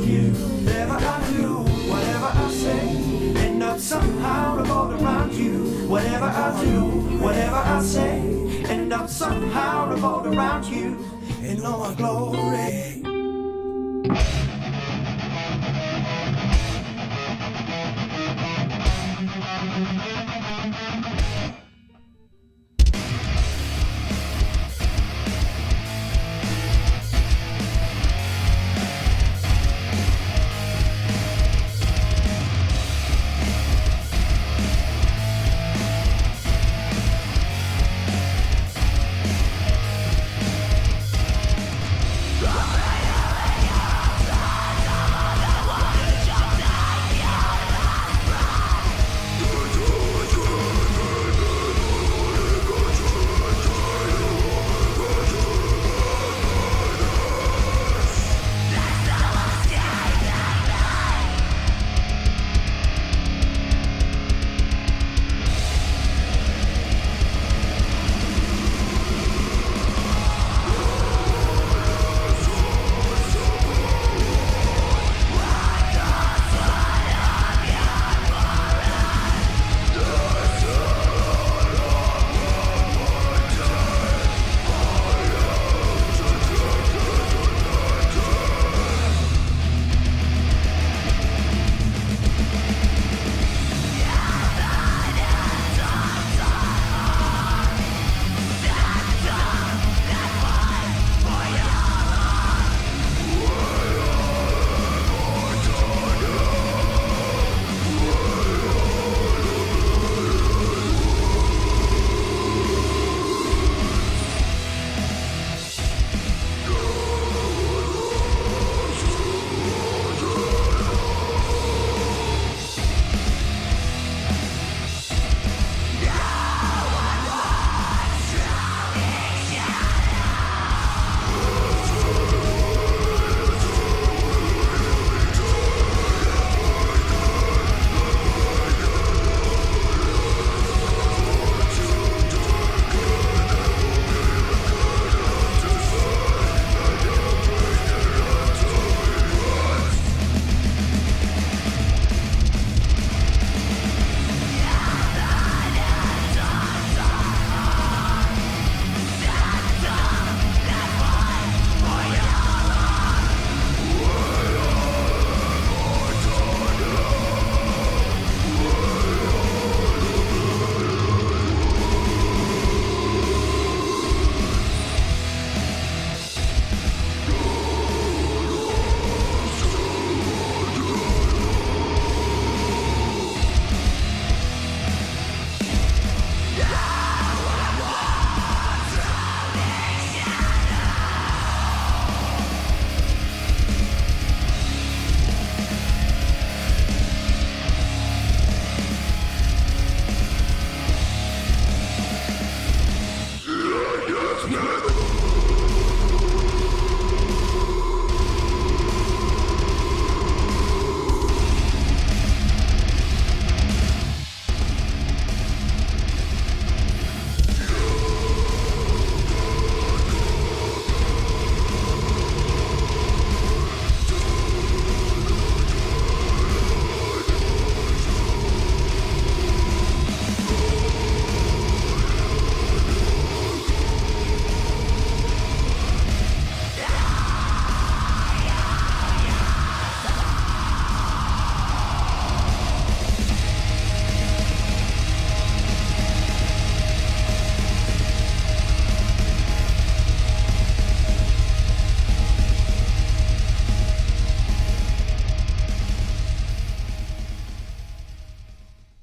you. Whatever I do, whatever I say, end up somehow revolved around you. Whatever I do, whatever I say, end up somehow revolved around you. In all my glory.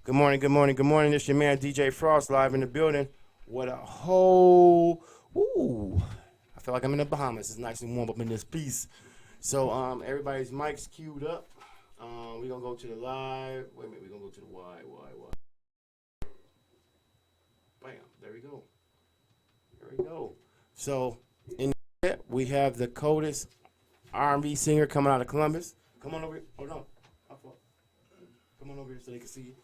Good morning, good morning, good morning. It's your man DJ Frost live in the building. What a whole, ooh, I feel like I'm in the Bahamas. It's nice and warm up in this piece. So everybody's mics queued up. We're going to go to the live. Wait a minute, we're going to go to the Y. Bam, there we go. There we go. So in the we have the coldest R&B singer coming out of Columbus. Come on over here. Hold on. Come on over here so they can see you.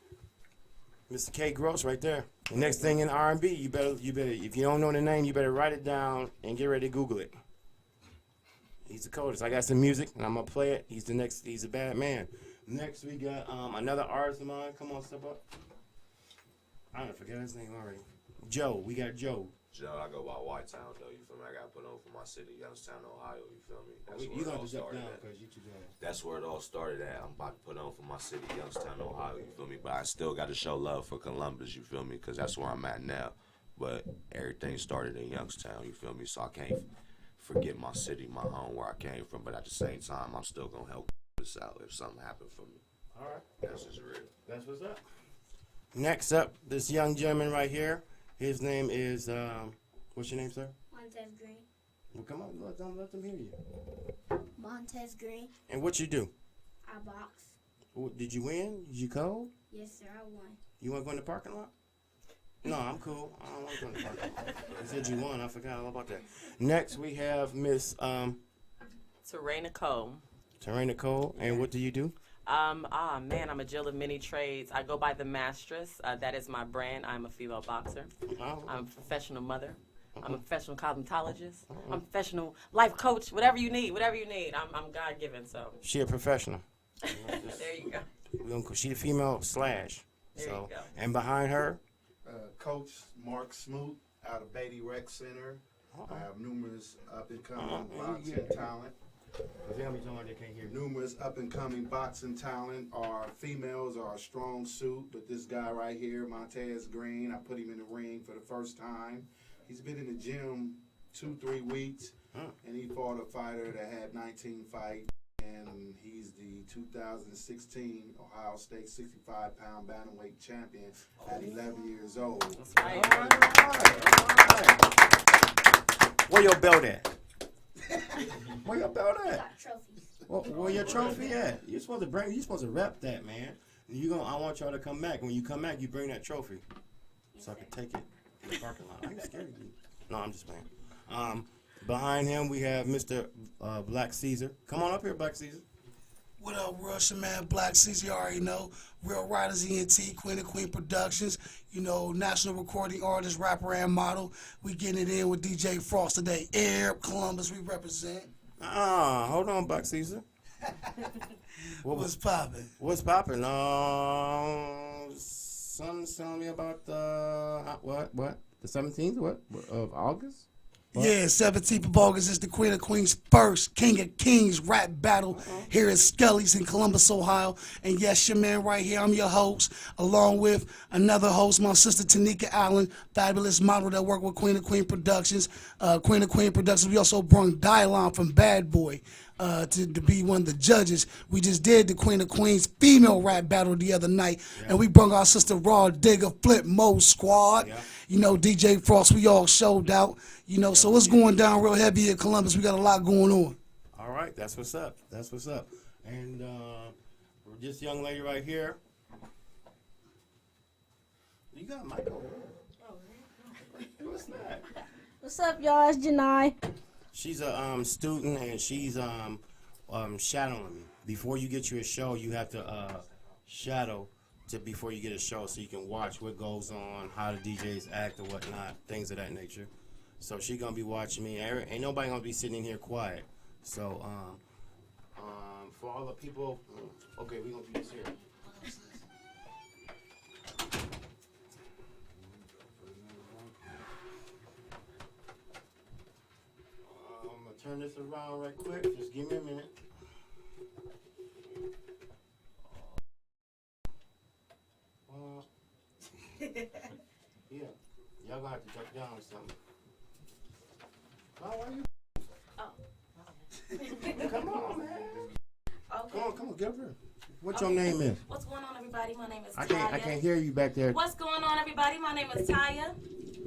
Mr. K. Gross right there. The next thing in R&B, you better, if you don't know the name, you better write it down and get ready to Google it. He's the coldest. I got some music, and I'm gonna play it. He's the next. He's a bad man. Next, we got another artist of mine. Come on, step up. I don't forget his name already. Joe. We got Joe. Joe, I go by White Town though. You feel me? I got put on for my city, Youngstown, Ohio. You feel me? That's You where it gonna all have to jump started down at. because you too down. That's where it all started at. I'm about to put on for my city, Youngstown, Ohio. You feel me? But I still got to show love for Columbus. You feel me? Because that's where I'm at now. But everything started in Youngstown. You feel me? So I can't forget my city, my home, where I came from. But at the same time, I'm still gonna help this out if something happened for me. All right. That's just real. That's what's up. Next up, this young gentleman right here. His name is what's your name, sir? Montez Green. Well, come on, let them hear you. Montez Green. And what you do? I box. Did you win? Did you cold? Yes, sir. I won. You want to go in the parking lot? No, I'm cool. I don't want to go in the parking lot. You said you won. I forgot all about that. Next, we have Miss Terraina Cole. Terraina Cole. And what do you do? Man, I'm a Jill of many trades. I go by the Mastress. That is my brand. I'm a female boxer. Oh. I'm a professional mother. I'm a professional cosmetologist. I'm a professional life coach. Whatever you need, I'm God given. So She a professional. there you go. She a female slash. There So, you go. and behind her, Coach Mark Smoot out of Beatty Rec Center. I have numerous up-and-coming boxing talent. Numerous up-and-coming boxing talent. Our females are a strong suit, but this guy right here, Montez Green, I put him in the ring for the first time. He's been in the gym 2-3 weeks, and he fought a fighter that had 19 fights, and he's the 2016 Ohio State 65-pound bantamweight champion at 11 years old. That's right. where your belt at? Where your belt at? Got trophies. Where your trophy at? You're supposed to rep that, man. I want y'all to come back. When you come back, you bring that trophy, so I can take it in the parking lot. I'm scared of you. No, I'm just playing. Behind him, we have Mr. Black Caesar. Come on up here, Black Caesar. What up, Russia, man? Black Caesar, you already know. Real Riders ENT, Queen of Queen Productions. You know, national recording artist, rapper, and model. We getting it in with DJ Frost today. Air, Columbus, we represent. Hold on, Black Caesar. What's poppin'? What's poppin'? Something's telling me about the what? The 17th? What of August? What? Yeah, 17th of August is the Queen of Queens' first King of Kings rap battle here at Skelly's in Columbus, Ohio. And yes, your man right here, I'm your host, along with another host, my sister Tanika Allen, fabulous model that worked with Queen of Queen Productions. Queen of Queen Productions, we also brought Dylon from Bad Boy to be one of the judges. We just did the Queen of Queens female rap battle the other night, and we brought our sister Rah Digga, Flip Mode Squad. Yeah. You know, DJ Frost, we all showed out. You know, so it's going down real heavy in Columbus. We got a lot going on. All right, that's what's up. And this young lady right here. You got a mic over there. What's that? What's up, y'all? It's Janai. She's a student, and she's shadowing me. Before you get you a show, you have to shadow before you get a show, so you can watch what goes on, how the DJs act or whatnot, things of that nature. So she gonna be watching me. Ain't nobody gonna be sitting in here quiet. So for all the people, okay, we gonna do this here. I'm gonna turn this around right quick. Just give me a minute. Yeah, y'all gonna have to jump down or something. Why you? Oh. Come on, man. Okay. Come on, get up here. What your name is? What's going on, everybody? My name is I Taya. can't hear you back there. What's going on, everybody? My name is Taya.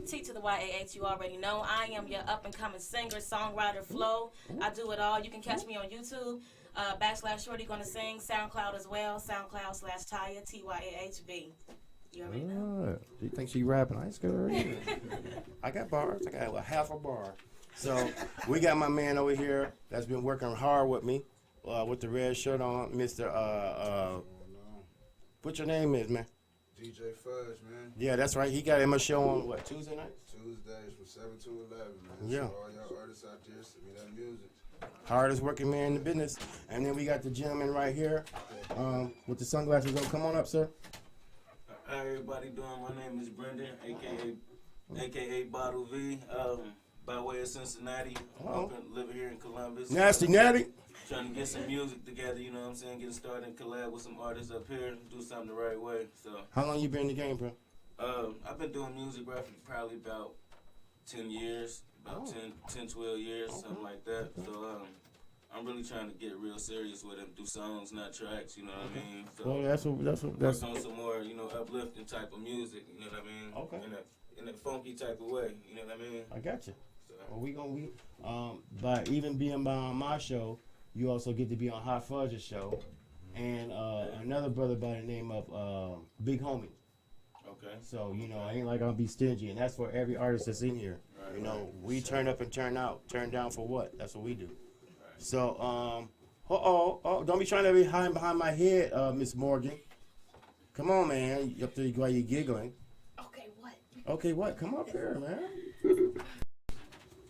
T to the YAH, you already know. I am your up-and-coming singer, songwriter, flow. I do it all. You can catch me on YouTube, /Shorty Gonna Sing, SoundCloud as well, SoundCloud/Taya, TYAHB. You already know. You think she rapping? I ain't scared of her either. I got bars. I got half a bar. So we got my man over here that's been working hard with me, with the red shirt on, Mr. What your name is, man? DJ Fudge, man. Yeah, that's right. He got him a show on what, Tuesday nights? Tuesdays from 7 to 11, man. Yeah. So all y'all artists out there, send me that music. Hardest working man in the business. And then we got the gentleman right here with the sunglasses on. Come on up, sir. How everybody doing? My name is Brendan, aka Bottle V, by way of Cincinnati. Oh. Living here in Columbus. Nasty Natty. Trying to get some music together, you know what I'm saying? Getting started and collab with some artists up here, do something the right way. So, How long you been in the game, bro? I've been doing music roughly probably about 10 years, about 10, 12 years, something like that. So, I'm really trying to get real serious with it, do songs, not tracks, you know what I mean? So, Well, that's work on some more, uplifting type of music, you know what I mean? Okay. In a funky type of way, you know what I mean? I got you. So, Well, by even being on my show, you also get to be on Hot Fudge's show, and another brother by the name of Big Homie. okay. So I ain't like I'll be stingy, and that's for every artist that's in here. Right, We turn up and turn out, turn down for what? That's what we do. Right. So don't be trying to be hiding behind my head, Miss Morgan. Come on, man. You up there while you giggling. Okay, what? Okay, what? Come up here, man.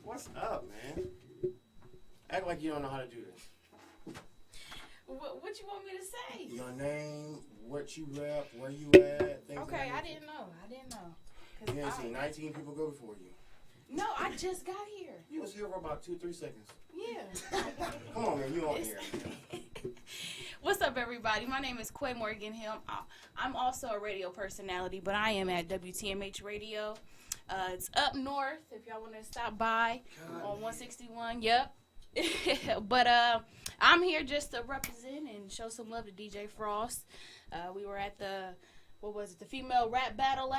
What's up, man? Act like you don't know how to do this. What you want me to say? Your name, what you rap, where you at, things Okay, like I that. didn't know. 'Cause You ain't I- seen 19 people go before you. No, I just got here. You was here for about 2-3 seconds. Yeah. Come on, man. You on here. What's up, everybody? My name is Quay Morgan Hill. I'm also a radio personality, but I am at WTMH Radio. It's up north if y'all want to stop by on 161. Yep. But I'm here just to represent and show some love to DJ Frost. We were at the female rap battle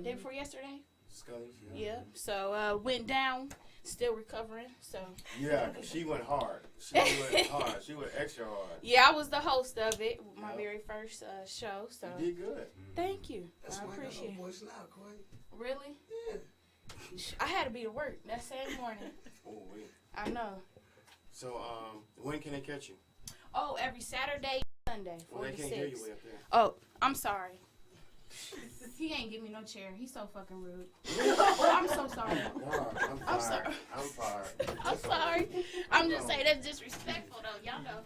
day before yesterday? Scully's, Yeah. So went down, still recovering. So Yeah, 'cause she went hard. She went hard. She went extra hard. yeah, I was the host of it, my very first show. So You did good. thank you. That's I why I got appreciate no it. voice now, Quay. Really? Yeah. I had to be to work that same morning. Oh, wait. I know. So, when can they catch you? Oh, every Saturday, Sunday, Well, 4 they to can't hear 6. you way up there. Oh, I'm sorry. He ain't give me no chair. He's so fucking rude. Oh, I'm so sorry. God, I'm I'm fired. sorry. I'm fired. I'm sorry. I'm just saying that's disrespectful, though. Y'all know.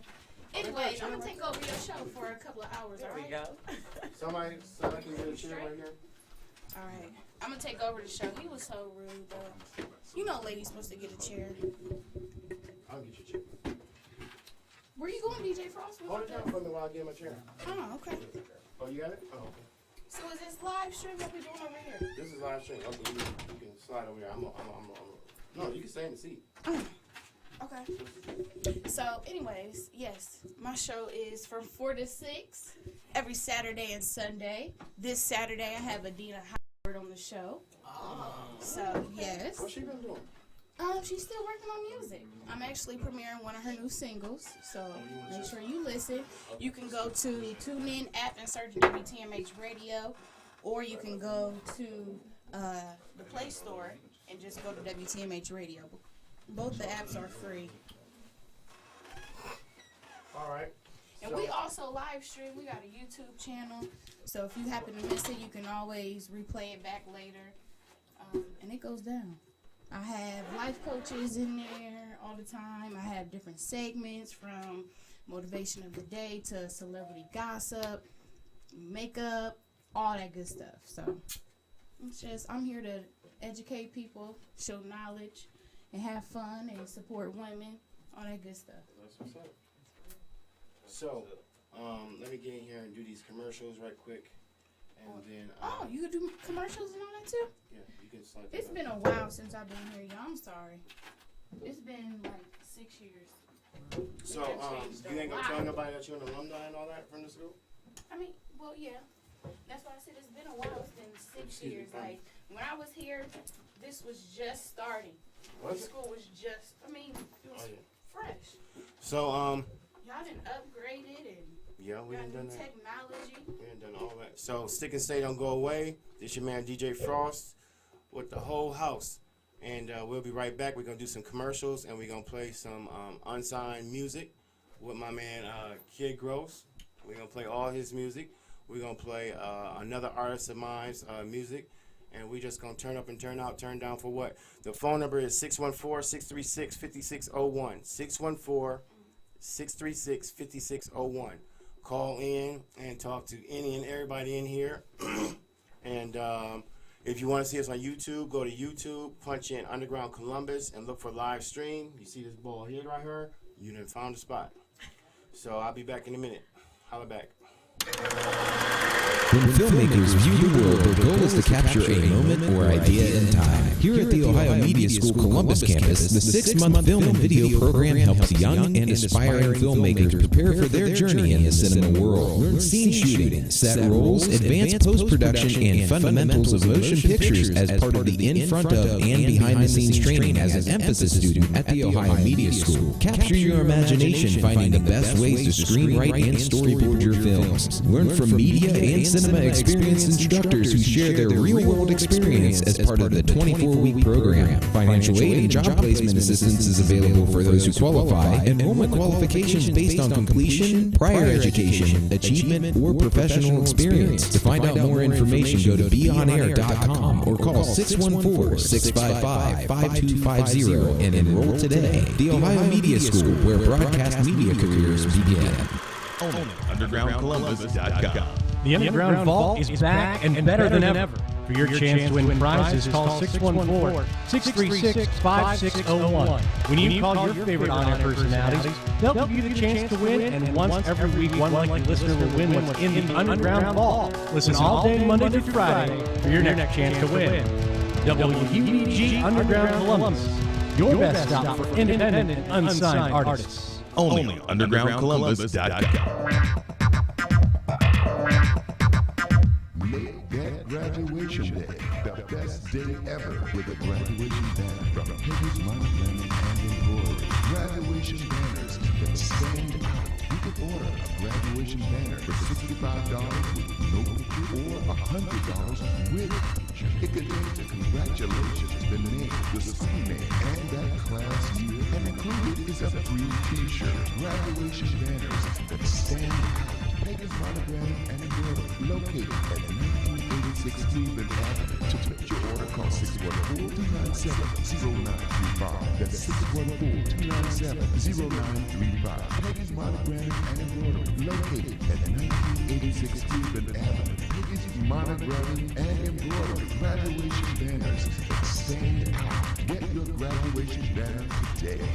Anyways, I'm gonna take over your show for a couple of hours. There we go. Somebody can get a chair right here. All right. I'm gonna take over the show. He was so rude, though. You know, ladies supposed to get a chair. I'll get you a chair. Where you going, DJ Frost? Hold it down for me while I get my chair. Oh, okay. Oh, you got it? Oh, okay. So is this live stream what we doing over here? This is live stream. Okay, you can slide over here. No, you can stay in the seat. Okay. So, anyways, yes, my show is from 4 to 6 every Saturday and Sunday. This Saturday, I have Adina Howard on the show. So, yes. What's she been doing? She's still working on music. I'm actually premiering one of her new singles, so make sure you listen. You can go to TuneIn app and search WTMH Radio, or you can go to the Play Store and just go to WTMH Radio. Both the apps are free. All right. And we also live stream. We got a YouTube channel, so if you happen to miss it, you can always replay it back later. And it goes down. I have life coaches in there all the time. I have different segments from motivation of the day to celebrity gossip, makeup, all that good stuff. So it's just, I'm here to educate people, show knowledge, and have fun and support women, all that good stuff. That's what's up. So, let me get in here and do these commercials right quick. And then, Oh, you could do commercials and all that too? yeah, you can slide that It's up. been a while since I've been here, y'all. I'm sorry. It's been like 6 years. So, They have changed a you ain't gonna lot. tell nobody that you're an alumni and all that from the school? I mean, well, yeah. That's why I said it's been a while. It's been 6 Excuse me, years. pardon. Like, when I was here, this was just starting. Was it? School was just, it was Oh, yeah. fresh. So, Y'all done upgraded and yeah, we got done new done that. technology. We done done all that. So, Stick and Stay Don't Go Away. This your man DJ Frost with the whole house. And we'll be right back. We're going to do some commercials and we're going to play some unsigned music with my man Kid Gross. We're going to play all his music. We're going to play another artist of mine's music. and we just gonna turn up and turn out, turn down for what? The phone number is 614-636-5601. 614-636-5601. Call in and talk to any and everybody in here. And if you want to see us on YouTube, go to YouTube, punch in Underground Columbus, and look for live stream. You see this ball here right here? You done found the spot. So I'll be back in a minute. Holla back. When filmmakers view the world, their goal is to capture a moment or idea in time. Here at the Ohio Media School Columbus campus, the 6-month film and video program helps young and aspiring filmmakers prepare for their journey in the cinema world. Learn scene shooting, set roles, advanced post-production, and fundamentals of motion pictures as part of the in front of and behind the scenes training as an emphasis student at the Ohio Media School. Capture your imagination finding the best ways to screenwrite and storyboard your films. Learn from media and cinema experienced instructors who share their real-world experience as part of the 24-week program. Financial aid and job placement assistance is available for those who qualify. Enrollment qualifications based on completion, prior education, achievement, or professional experience. To find out more information, go to beonair.com or call 614-655-5250 and enroll today. The Ohio Media School, where broadcast media careers begin. UndergroundColumbus.com. The Underground Vault is back and better than ever. For your chance to win prizes, call 614-636-5601. When you call your favorite on-air personalities, they'll give you the chance to win, and once every week, one lucky listener will win what's in the Underground Vault. Listen all day Monday through Friday for your next chance to win. WUDG Underground Columbus, your best stop for independent, unsigned artists. Only on UndergroundColumbus.com. Make that graduation day the best day ever with a graduation banner from Peggy's Monogram and Embroidery. Graduation banners that stand out. You can order a graduation banner for $65 with no picture or $100 with picture. It contains a congratulations, the name, the school name, and that class year. And included is a free t-shirt. Graduation banners that stand out. Peggy's Monogram and Embroidery, located at 1986 Cleveland Avenue. To make your order, call 614-297-0935. That's 614-297-0935. Peggy's Monogram and Embroidery, located at 1986 Cleveland Avenue. Peggy's Monogram and Embroidery, graduation banners that stand out. Get your graduation banner today.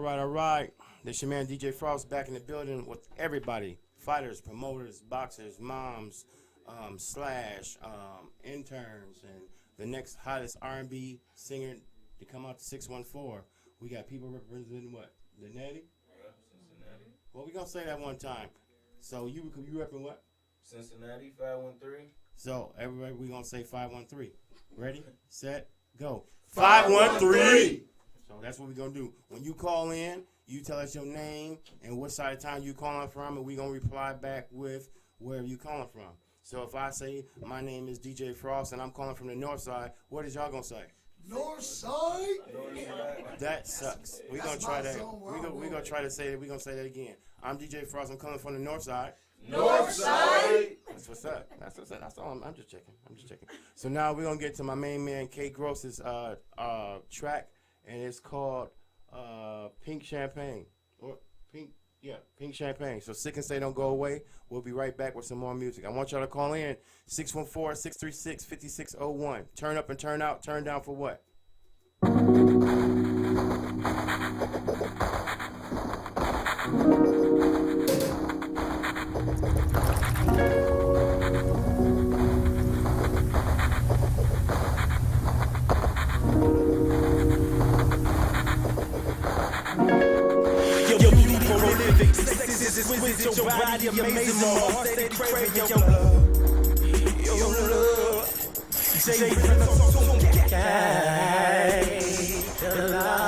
All right. This your man DJ Frost back in the building with everybody. Fighters, promoters, boxers, moms, interns, and the next hottest R&B singer to come out to 614. We got people representing what? The Natty? Cincinnati. Well, we gonna say that one time. So you repping what? Cincinnati, 513. So everybody, we gonna say 513. Ready, set, go. 513. So that's what we're going to do. When you call in, you tell us your name and what side of town you calling from, and we're going to reply back with where you calling from. So if I say my name is DJ Frost and I'm calling from the north side, what is y'all going to say? North side? That sucks. We're going to try that. We're going to try to say that. We're going to say that again. I'm DJ Frost. I'm calling from the north side. North side? That's what's up. That's what's up. That's all. I'm just checking. So now we're going to get to my main man, K Gross's track. And it's called Pink Champagne. Or Pink Champagne. So Sick and Say Don't Go Away. We'll be right back with some more music. I want y'all to call in 614-636-5601. Turn up and turn out. Turn down for what? exquisite, your body amazing, my heart steady craving your love, your love. Say your love, your love.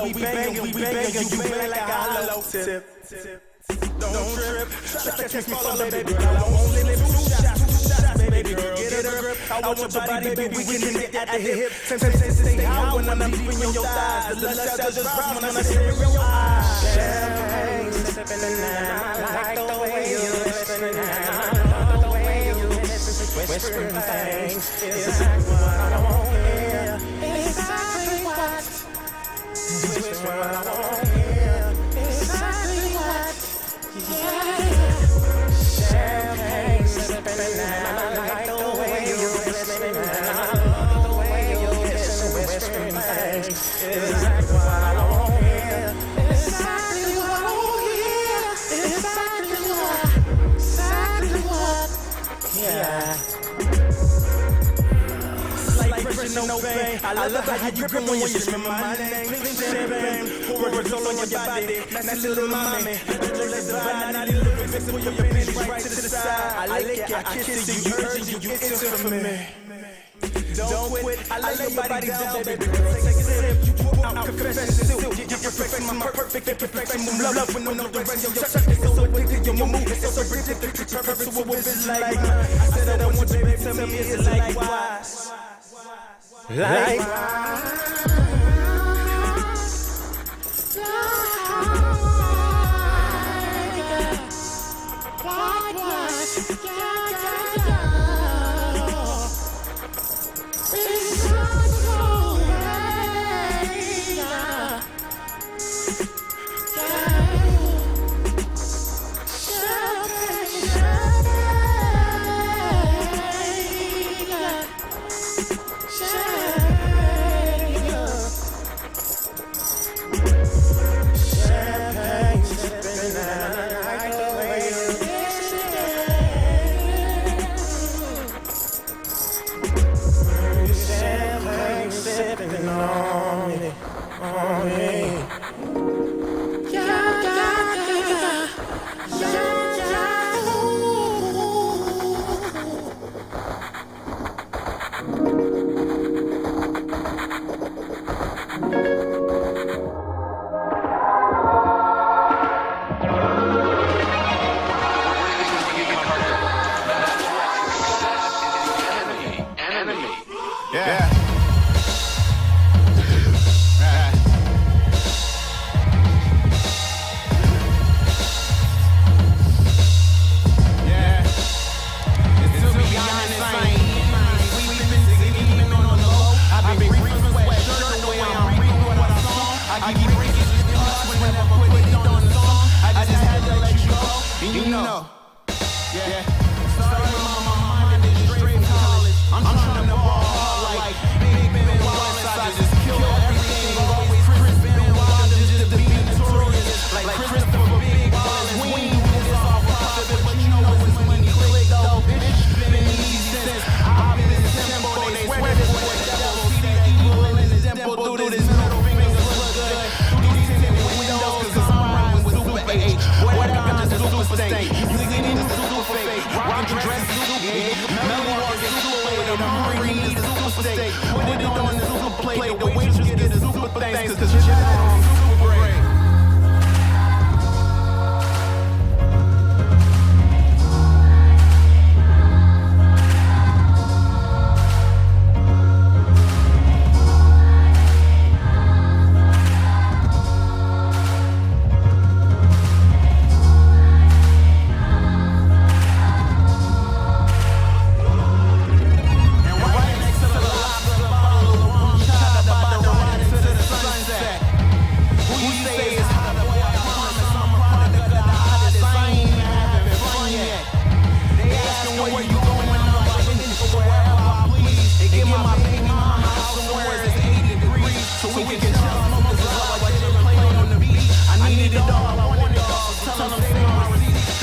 We bangin', you bang like a hollow tip. Don't trip, catch me falling, baby girl. I won't limit two shots, baby girl. Get a grip. I want your body, baby. We can hit at the hip. Sensations stay high when I'm deep in your thighs. The lust I just rise when I stare in your eyes. Champagne sipping and I like the way you listen and I love the way you listen. Whispering things is exactly what I want to hear. Exactly what. Which one I want here, exactly what, yeah. Champagne sipping and I like the way you listening and I love the way you listen, whispering things, exactly what I want here, exactly what I want here, exactly what, yeah. No pain. I love how you grip when you remember my name. Champagne, pour it all on your body. Nice little mommy. Let's divide, not even fix your panties right to the side. I lick it, I kiss you, urge you, it's for me. Don't quit, I lay your body down, baby. Take a sip, you pull out confession, silk. You're perfect, my perfect imperfection. Love when no direction, your touch is so addicted, your move is so predictive. Picture perfect, so what is like mine? I said I want you, baby, tell me it's likewise.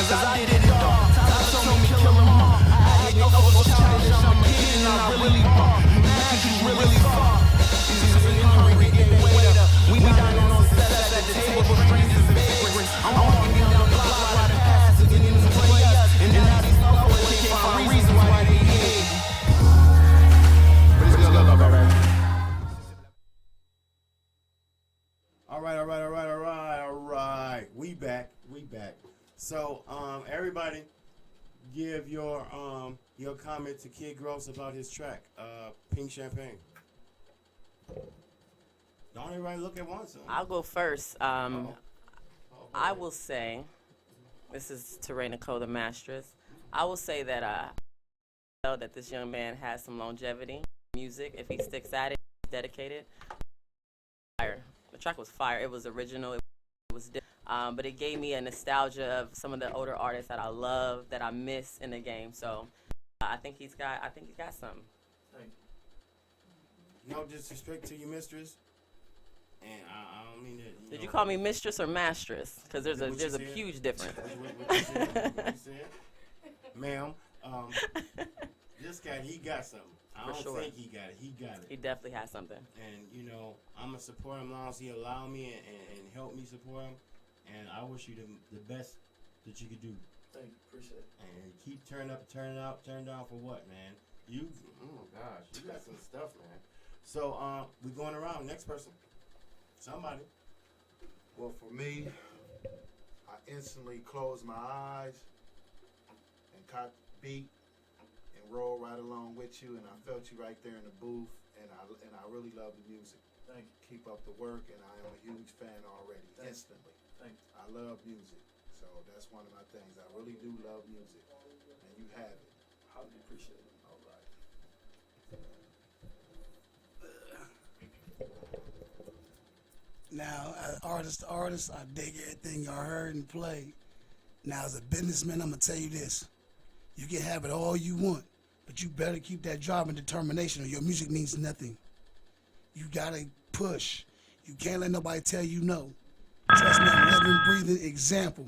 cause I did it all. Tyler told me kill them all. I ain't no challenge, I'm a kid and I really ball. Mad you really far. These are the hungry, get waiter. We dining on sets at the table with strangers and vagrants. I'm walking down the block while the past is getting to play us. And now these motherfuckers can't find reasons why they hate. But it's good love, baby. All right. We back. So, everybody, give your comment to Kid Gross about his track, Pink Champagne. Don't everybody look at once. I'll go first. I will say, this is Teray Nicole, the Mastress. I will say that I know that this young man has some longevity in music. If he sticks at it, he's dedicated. Fire. The track was fire. It was original. It was different. But it gave me a nostalgia of some of the older artists that I love, that I miss in the game. So I think he's got something. No disrespect to your mistress, and I don't mean that. Did you call me mistress or mastress? Because there's a huge difference. What you said? Ma'am, this guy, he got something. I don't think he got it. He got it. He definitely has something. And, I'm going to support him as long as he allow me and help me support him. And I wish you the best that you could do. Thank you. Appreciate it. And keep turning down for what, man? Oh my gosh, you got some stuff, man. So, we going around. Next person. Somebody. Well, for me, I instantly closed my eyes and caught the beat and rolled right along with you, and I felt you right there in the booth, and I really love the music. Thank you. Keep up the work, and I am a huge fan already. Thank you. Instantly. Thank you. I love music, so that's one of my things. I really do love music, and you have it. Highly appreciate it. All right. Now, as artist to artist, I dig everything y'all heard and played. Now, as a businessman, I'm going to tell you this. You can have it all you want, but you better keep that drive and determination or your music means nothing. You got to push. You can't let nobody tell you no. Trust me, I'm a living, breathing example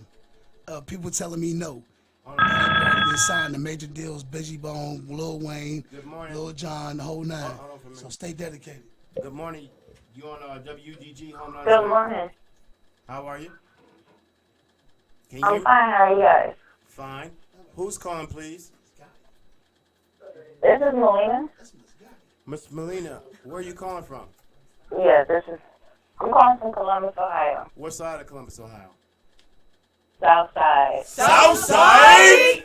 of people telling me no. I've been signed to major deals, Busy Bone, Lil Wayne, Lil Jon, the whole nine. So stay dedicated. Good morning. You on WUDG Home Run? Good morning. How are you? I'm fine. How are you guys? Fine. Who's calling, please? This is Melina. Miss Melina, where are you calling from? Yes, I'm calling from Columbus, Ohio. What side of Columbus, Ohio? South side. South side?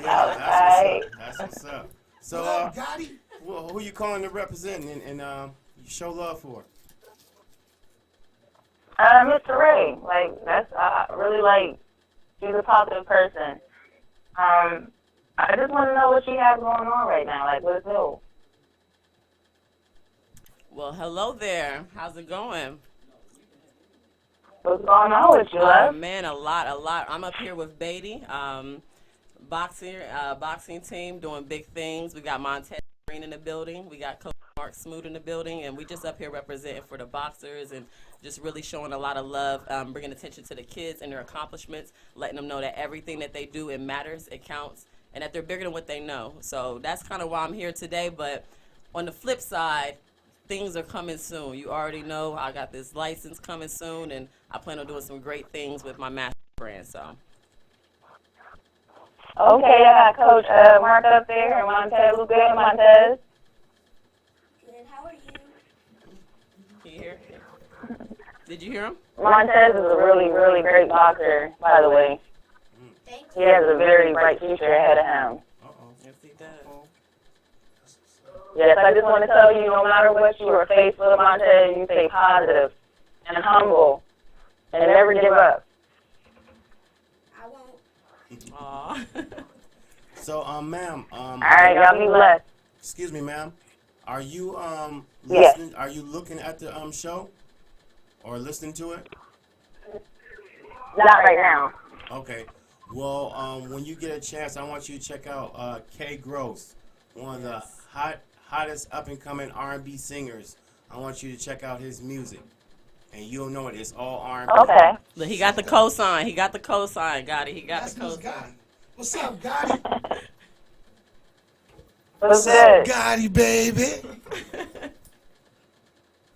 South side. That's what's up. So, who you calling to represent and you show love for? Mr. Ray. I really like, he's a positive person. I just want to know what you have going on right now. What's new? Well, hello there. How's it going? What's going on with you, love? Man, a lot. I'm up here with Beatty, boxing team doing big things. We got Montez Green in the building. We got Coach Mark Smoot in the building, and we just up here representing for the boxers and just really showing a lot of love, bringing attention to the kids and their accomplishments, letting them know that everything that they do, it matters, it counts, and that they're bigger than what they know. So that's kind of why I'm here today. But on the flip side, things are coming soon. You already know I got this license coming soon, and I plan on doing some great things with my master brand. So. Okay, I got Coach Mark up there, and Montez. What's good, Montez? Good. How are you? Can you hear? Did you hear him? Montez is a really, really great boxer, by the way. Thank He has a very bright future ahead of him. Yes, he does. Yes, I just want to tell you, no matter what you are faced with, Montez, you stay positive and humble and never give up. I won't. Aw. So, ma'am. All right, y'all be blessed. Excuse me, ma'am. Are you Yes. listening? Are you looking at the show or listening to it? Not right now. Okay. Well, when you get a chance, I want you to check out K Gross, one of the hottest up and coming R&B singers. I want you to check out his music. and you'll know it. It's all R&B. Okay. Look, he got the cosign. He got the cosign. Got it. He got That's the Miss cosign. Gotti. What's up, Gotti? What's up, good? Gotti, baby?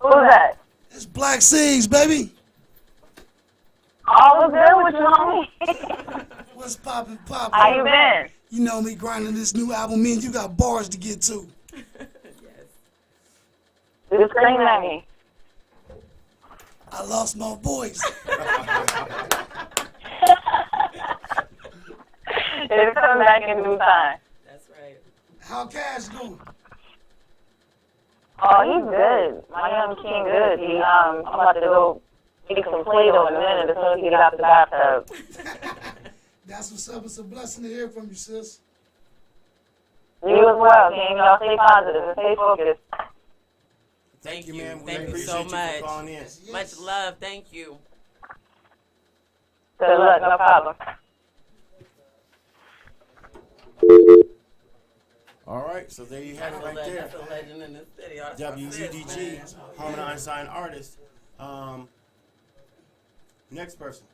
Who's that? It's Black Seeds, baby. All was good with you, homie. What's poppin', poppin'? How you been? You know me grinding this new album. Me and you got bars to get to. You screaming at me. I lost my voice. It's coming back in due time. That's right. How Cash doing? Oh, he's good. My young king good. I'm about to go get some Play-Doh in a minute as soon as he get out the bathtub. That's what's up. It's a blessing to hear from you, sis. You as well, King. Y'all stay positive and stay focused. Thank you, man. We Thank you appreciate so you much. for calling in. Much love. Thank you. Good luck. No problem. All right, so there you have it right there. That's a legend in this city. That's my sis, WUDG, man. home of the unsigned artist. Next person.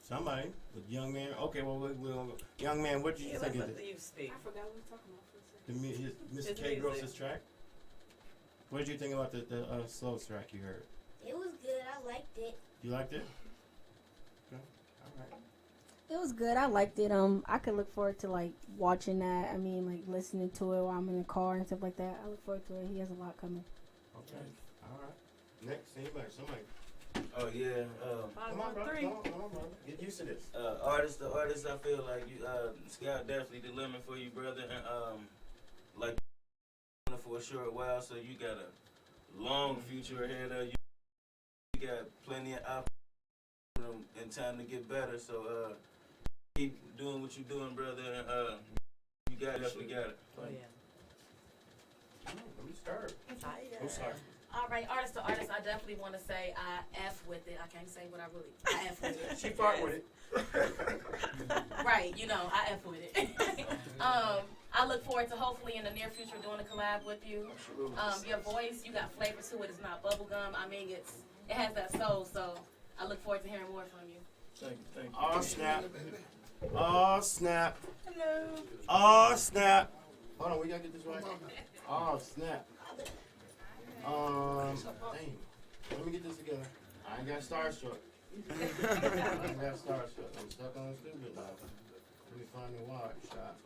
Somebody, the young man. Okay, well, we'll young man. What did you think of this? You speak. I forgot what we were talking about. Mr. His K. music. Gross's track. What did you think about the slow track you heard? It was good. I liked it. You liked it? Okay. All right. It was good. I liked it. I could look forward to like watching that. I mean, like listening to it while I'm in the car and stuff like that. I look forward to it. He has a lot coming. Okay. All right. Next, anybody, somebody. Oh yeah. Come on, brother. Come on, brother. Get used to this. The artist, I feel like you, Scott definitely the limit for you, brother, and like for a short while, so you got a long future ahead of you. You got plenty of options and time to get better. So keep doing what you're doing, brother, and you definitely got it. Oh yeah. Let me start. I'm sorry. All right, artist to artist, I definitely want to say I F with it. I can't say what I F with it. She fought with it. Right, you know, I F with it. I look forward to hopefully in the near future doing a collab with you. Your voice, you got flavor to it. It's not bubblegum. I mean, it has that soul. So I look forward to hearing more from you. Thank you. Oh snap! Oh snap! Hello. Oh snap! Hold on, we gotta get this right. Oh snap! Dang. Let me get this together. I ain't got starstruck. I ain't got starstruck. I'm stuck on the stupid now. Let me find the watch shot.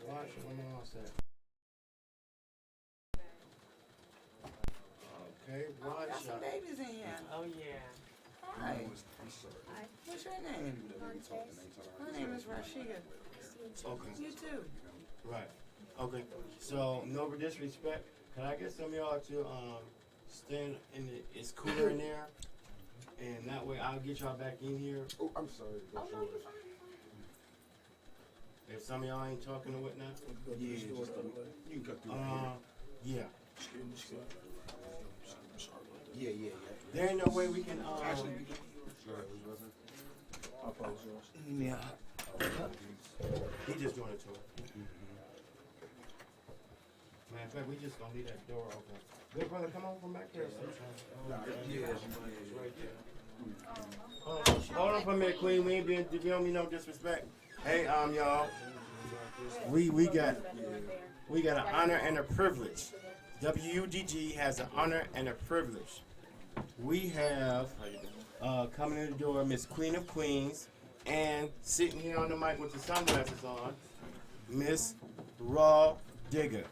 Watch, what am I all set? Okay, watch Got some shot. babies in here. Oh yeah. Hi. What's your name? My name is Rashiga. Okay. You too. Right. Okay. So, no disrespect. Can I get some of y'all to stand in the, it's cooler in there, and that way I'll get y'all back in here. Oh, I'm sorry. Oh, no, you're fine. If some of y'all ain't talking or whatnot. Yeah, you can cut through Yeah. Yeah. There ain't no way we can Yeah. he just doing it to her. Matter of fact, we just gonna leave that door open. Good brother, come on from back there. Hold on for a minute, Queen. We ain't being, you don't mean no disrespect. Hey, y'all. We got an honor and a privilege. WUDG has an honor and a privilege. We have coming in the door Miss Queen of Queens, and sitting here on the mic with the sunglasses on, Miss Rah Digga.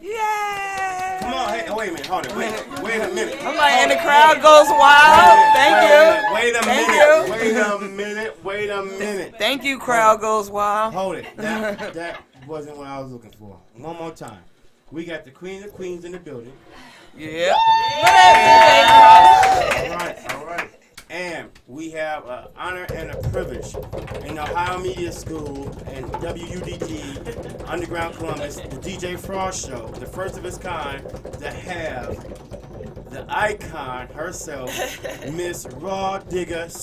Yay! Come on, hey, wait a minute, hold on, wait a minute. I'm like, and the crowd goes wild. Thank you. Wait a minute. Thank you, crowd goes wild. Hold it. That wasn't what I was looking for. One more time. We got the Queen of Queens in the building. Yeah. All right. And we have an honor and a privilege in Ohio Media School and WUDG Underground Columbus, the DJ Frost Show, the first of its kind, to have the icon herself, Miss Rah Digga /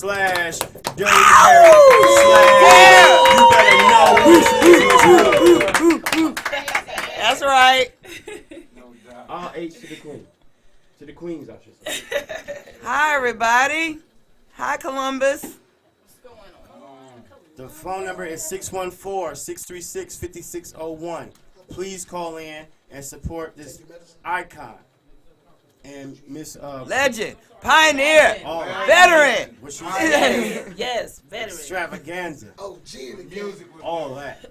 Dirty Harry / You better know. That's right. All H to the Queen. To the queens, I should say. Hi, everybody. Hi, Columbus. The phone number is 614-636-5601. Please call in and support this icon. And Miss Legend, pioneer, veteran. What she Yes, veteran. Extravaganza. Oh, G, the music. All that.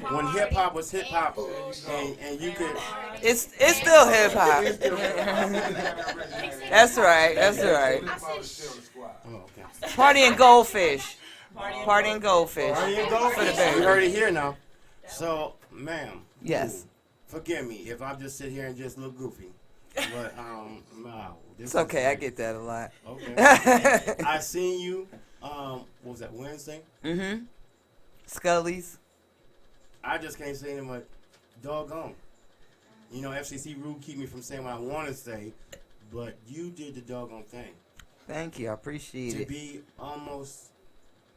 When hip hop was hip hop, and you could. It's still hip hop. That's right. That's right. Party and goldfish. Party and goldfish. Party and For the goldfish. baby. You heard it here now. So, ma'am. Yes. Forgive me if I just sit here and just look goofy. But no. It's okay. I get that a lot. Okay. I seen you. What was that, Wednesday? Mm-hmm. Scully's. I just can't say anything but doggone. You know, FCC rule keep me from saying what I want to say, but you did the doggone thing. Thank you. I appreciate To it. be almost,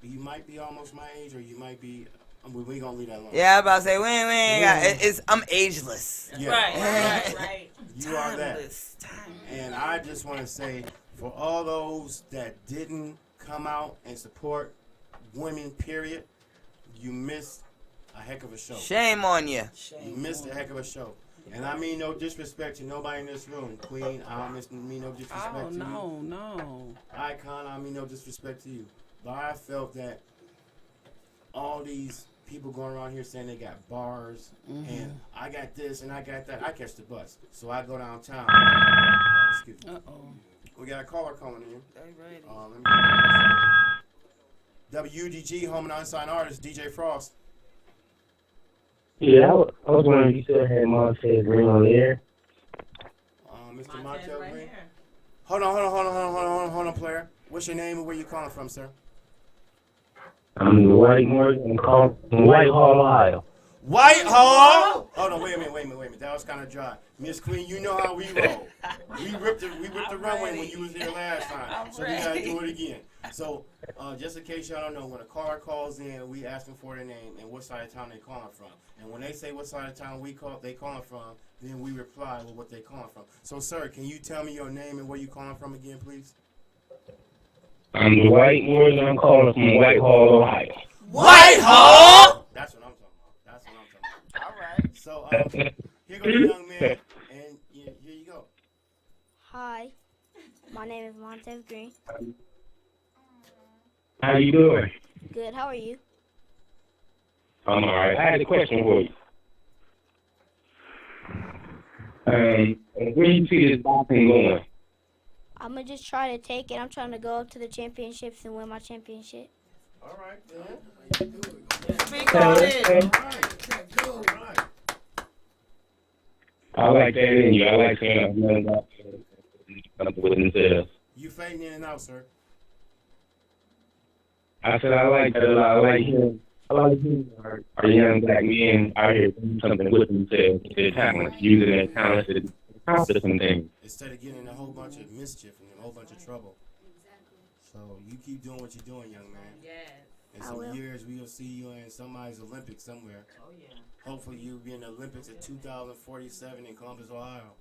you might be almost my age, or you might be. We ain't gonna leave that alone. Yeah, I about to say, we ain't got, I'm ageless. Yeah. Right. You are that. And I just want to say, for all those that didn't come out and support women, period, you missed a heck of a show. Shame on you. You missed a heck of a show. And I mean no disrespect to nobody in this room. Queen, I don't mean no disrespect to you. No. Icon, I mean no disrespect to you. But I felt that all these people going around here saying they got bars, and I got this and I got that. I catch the bus. So I go downtown. Excuse me. We got a caller calling in. WUDG, home and unsigned artist, DJ Frost. Yeah, I was wondering if you still had Montez Green on the air. Mr. Montez Green. Hold on, player. What's your name and where you calling from, sir? I'm Dwight Morgan. I'm calling from Whitehall, Ohio. Whitehall? Hold on, wait a minute. That was kind of dry. Miss Queen, you know how we roll. We ripped the runway when you was here last time, so we gotta do it again. So, just in case y'all don't know, when a caller calls in, we ask them for their name and what side of town they calling from. And when they say what side of town they calling from, then we reply with what they calling from. So, sir, can you tell me your name and where you calling from again, please? I'm Dwight Morgan. I'm calling from Whitehall, Ohio. Whitehall? That's what I'm talking about. All right. So, here goes the young man, and here you go. Hi, my name is Montez Green. How you doing? Good, how are you? I'm all right. I had a question for you. Where do you see this boxing going? I'm going to just try to take it. I'm trying to go up to the championships and win my championship. All right, then. Speak on it. I like that in you. I like saying I'm with themselves. You fading in and out, sir. I said I like that a lot. I like hearing our young black men out here doing something with themselves, their talents, using their talents to accomplish some things. Instead of getting in a whole bunch of mischief and a whole bunch of trouble. So you keep doing what you're doing, young man. Yes. In some years, we'll see you in somebody's Olympics somewhere. Oh, yeah. Hopefully, you'll be in the Olympics of 2047 in Columbus, Ohio.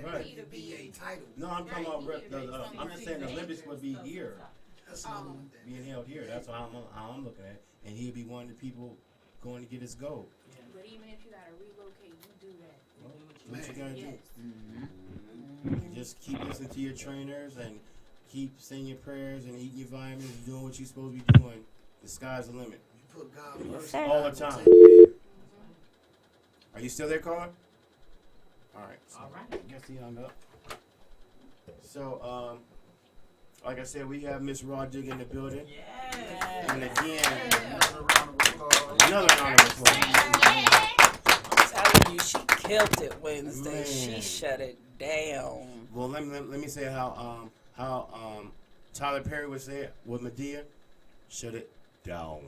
Right. No, I'm talking about I'm just saying the Olympics would be here. Being held here. That's how I'm looking at it. And he'll be one of the people going to get his gold. But even if you gotta relocate, you do that. Do what you gotta do. You just keep listening to your trainers and keep saying your prayers and eating your vitamins and doing what you're supposed to be doing. The sky's the limit. You put God first. All the time. Are you still there, caller? All right. So I guess he hung up. So, like I said, we have Miss Rah Digga in the building. Yeah. And again, another round of applause. I'm telling you, she killed it Wednesday. Man. She shut it down. Well, let me say how Tyler Perry would say it with Medea. Shut it down.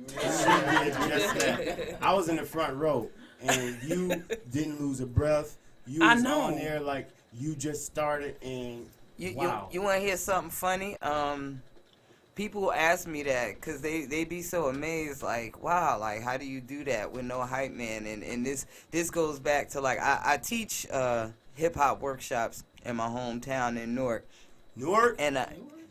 She did just that. I was in the front row, and you didn't lose a breath. You was on there like you just started, and wow. You want to hear something funny? people ask me that because they be so amazed, like, wow, like, how do you do that with no hype man? And this goes back to, like, I teach hip-hop workshops in my hometown in Newark. Newark? And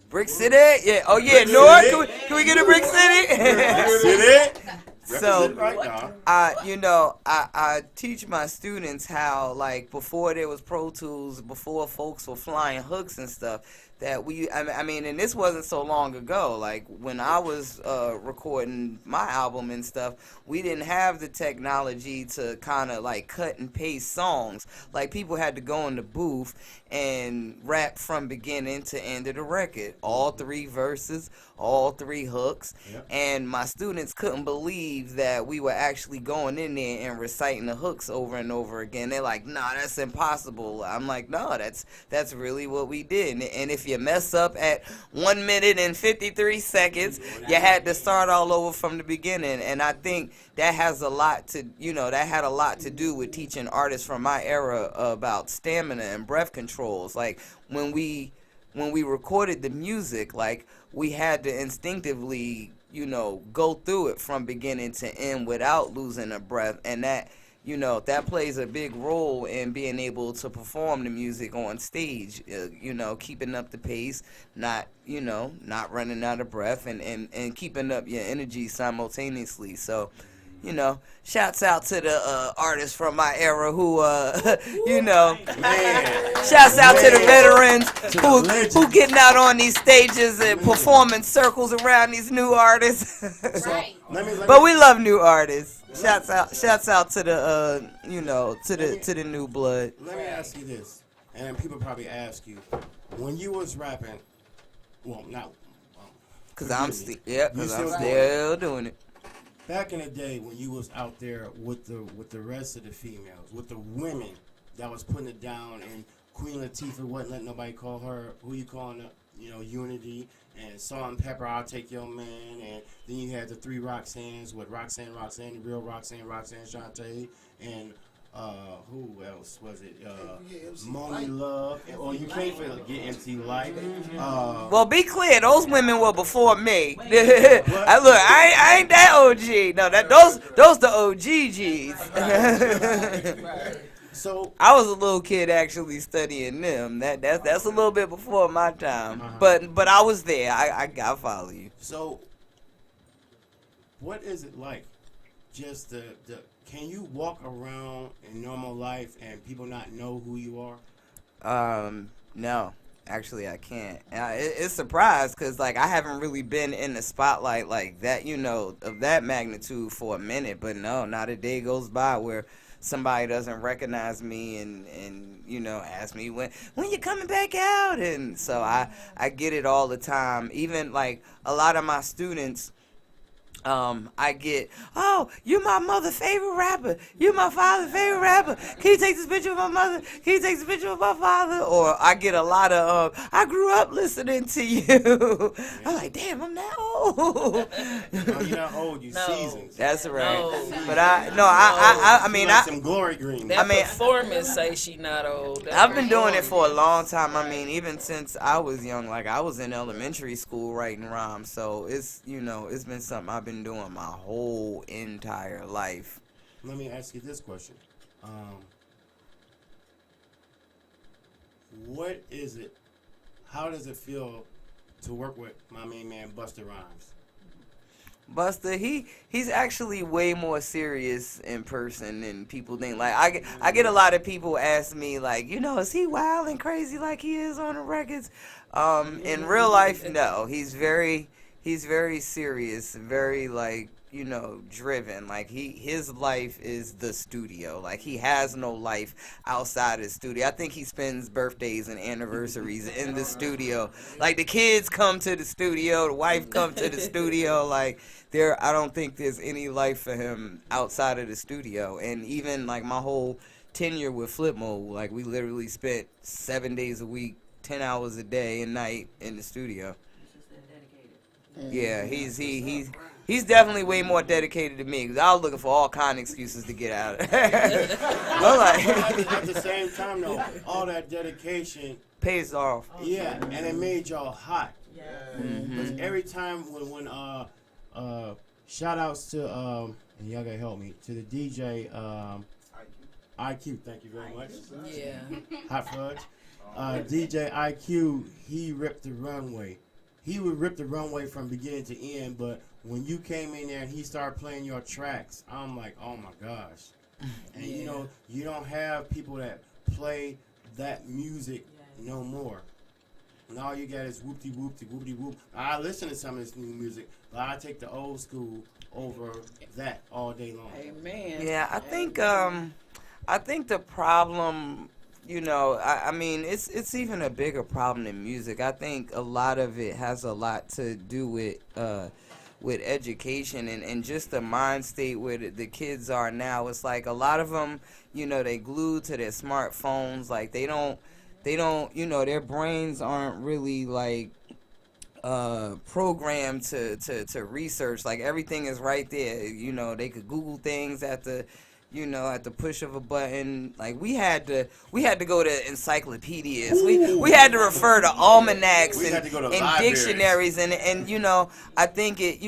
Brick City? Yeah. Oh, yeah, Newark? Can we get a Brick City? Brick City? So, Right now. I teach my students how, like, before there was Pro Tools, before folks were flying hooks and stuff, that I mean, and this wasn't so long ago. Like, when I was recording my album and stuff, we didn't have the technology to kind of, like, cut and paste songs. Like, people had to go in the booth and rap from beginning to end of the record. All 3 verses, all 3 hooks. Yep. And my students couldn't believe that we were actually going in there and reciting the hooks over and over again. They're like, nah, that's impossible. I'm like, no, that's really what we did. And if you mess up at 1 minute and 53 seconds, you had to start all over from the beginning. And I think that has a lot to, that had a lot to do with teaching artists from my era about stamina and breath controls. Like, when we recorded the music, like, we had to instinctively, go through it from beginning to end without losing a breath. And that, that plays a big role in being able to perform the music on stage, keeping up the pace, not running out of breath, and keeping up your energy simultaneously. So, shouts out to the artists from my era who, shouts out to the veterans who getting out on these stages and performing circles around these new artists. But we love new artists. Shouts out to the, to the new blood. Let me ask you this, and people probably ask you, when you was rapping, well, not, because I'm still doing it. Back in the day when you was out there with the rest of the females, with the women that was putting it down, and Queen Latifah wasn't letting nobody call her, who you calling her, Unity, and Salt and Pepper, I'll Take Your Man, and then you had the 3 Roxannes with Roxanne, the real Roxanne Shantae, and who else was it? Money Love. Or you can't forget MC Light. Well, be clear, those women were before me. I ain't that OG. No, those the OGGs. So I was a little kid actually studying them. That's a little bit before my time. But I was there. I follow you. So what is it like? Just can you walk around in normal life and people not know who you are? No. Actually, I can't. It's a surprise because, like, I haven't really been in the spotlight like that, of that magnitude for a minute. But no, not a day goes by where somebody doesn't recognize me and ask me when you coming back out. And so I get it all the time. Even, like, a lot of my students, I get, oh, you my mother's favorite rapper. You my father's favorite rapper. Can you take this picture of my mother? Can you take this picture of my father? Or I get a lot of, I grew up listening to you. I'm like, damn, I'm that old. No, you're not old. You seasoned. That's right. No. But I mean, like some glory green. That performance say she not old. I've been doing it for a long time. I mean, even since I was young, like I was in elementary school writing rhymes. So it's, it's been something I've been doing my whole entire life. Let me ask you this question. What is it, how does it feel to work with my main man Busta Rhymes? Busta, he's actually way more serious in person than people think. Like I get a lot of people ask me, like, is he wild and crazy like he is on the records? In real life, no. He's very serious, very, like, driven. Like his life is the studio. Like he has no life outside of the studio. I think he spends birthdays and anniversaries in the studio. Like the kids come to the studio, the wife come to the studio. Like I don't think there's any life for him outside of the studio. And even like my whole tenure with Flip Mode, like we literally spent 7 days a week, 10 hours a day and night in the studio. Yeah, he's definitely way more dedicated to me because I was looking for all kind of excuses to get out of it. At the same time, though, all that dedication pays off. Yeah, and it made y'all hot. Because every time when shout outs to and y'all gotta help me to the DJ IQ. Thank you very much. Yeah. Hot fudge. DJ IQ, he ripped the runway. He would rip the runway from beginning to end, but when you came in there and he started playing your tracks, I'm like, oh my gosh. And you know, you don't have people that play that music no more. And all you got is whoopty whoopty whoopty whoop. I listen to some of this new music, but I take the old school over that all day long. Amen. Yeah, I think the problem, you know, I mean, it's even a bigger problem than music. I think a lot of it has a lot to do with education and just the mind state where the kids are now. It's like a lot of them, you know, they glued to their smartphones. Like they don't, you know, their brains aren't really like programmed to research. Like everything is right there. You know, they could Google things at the push of a button. Like we had to go to encyclopedias. We had to refer to almanacs and dictionaries and you know, I think it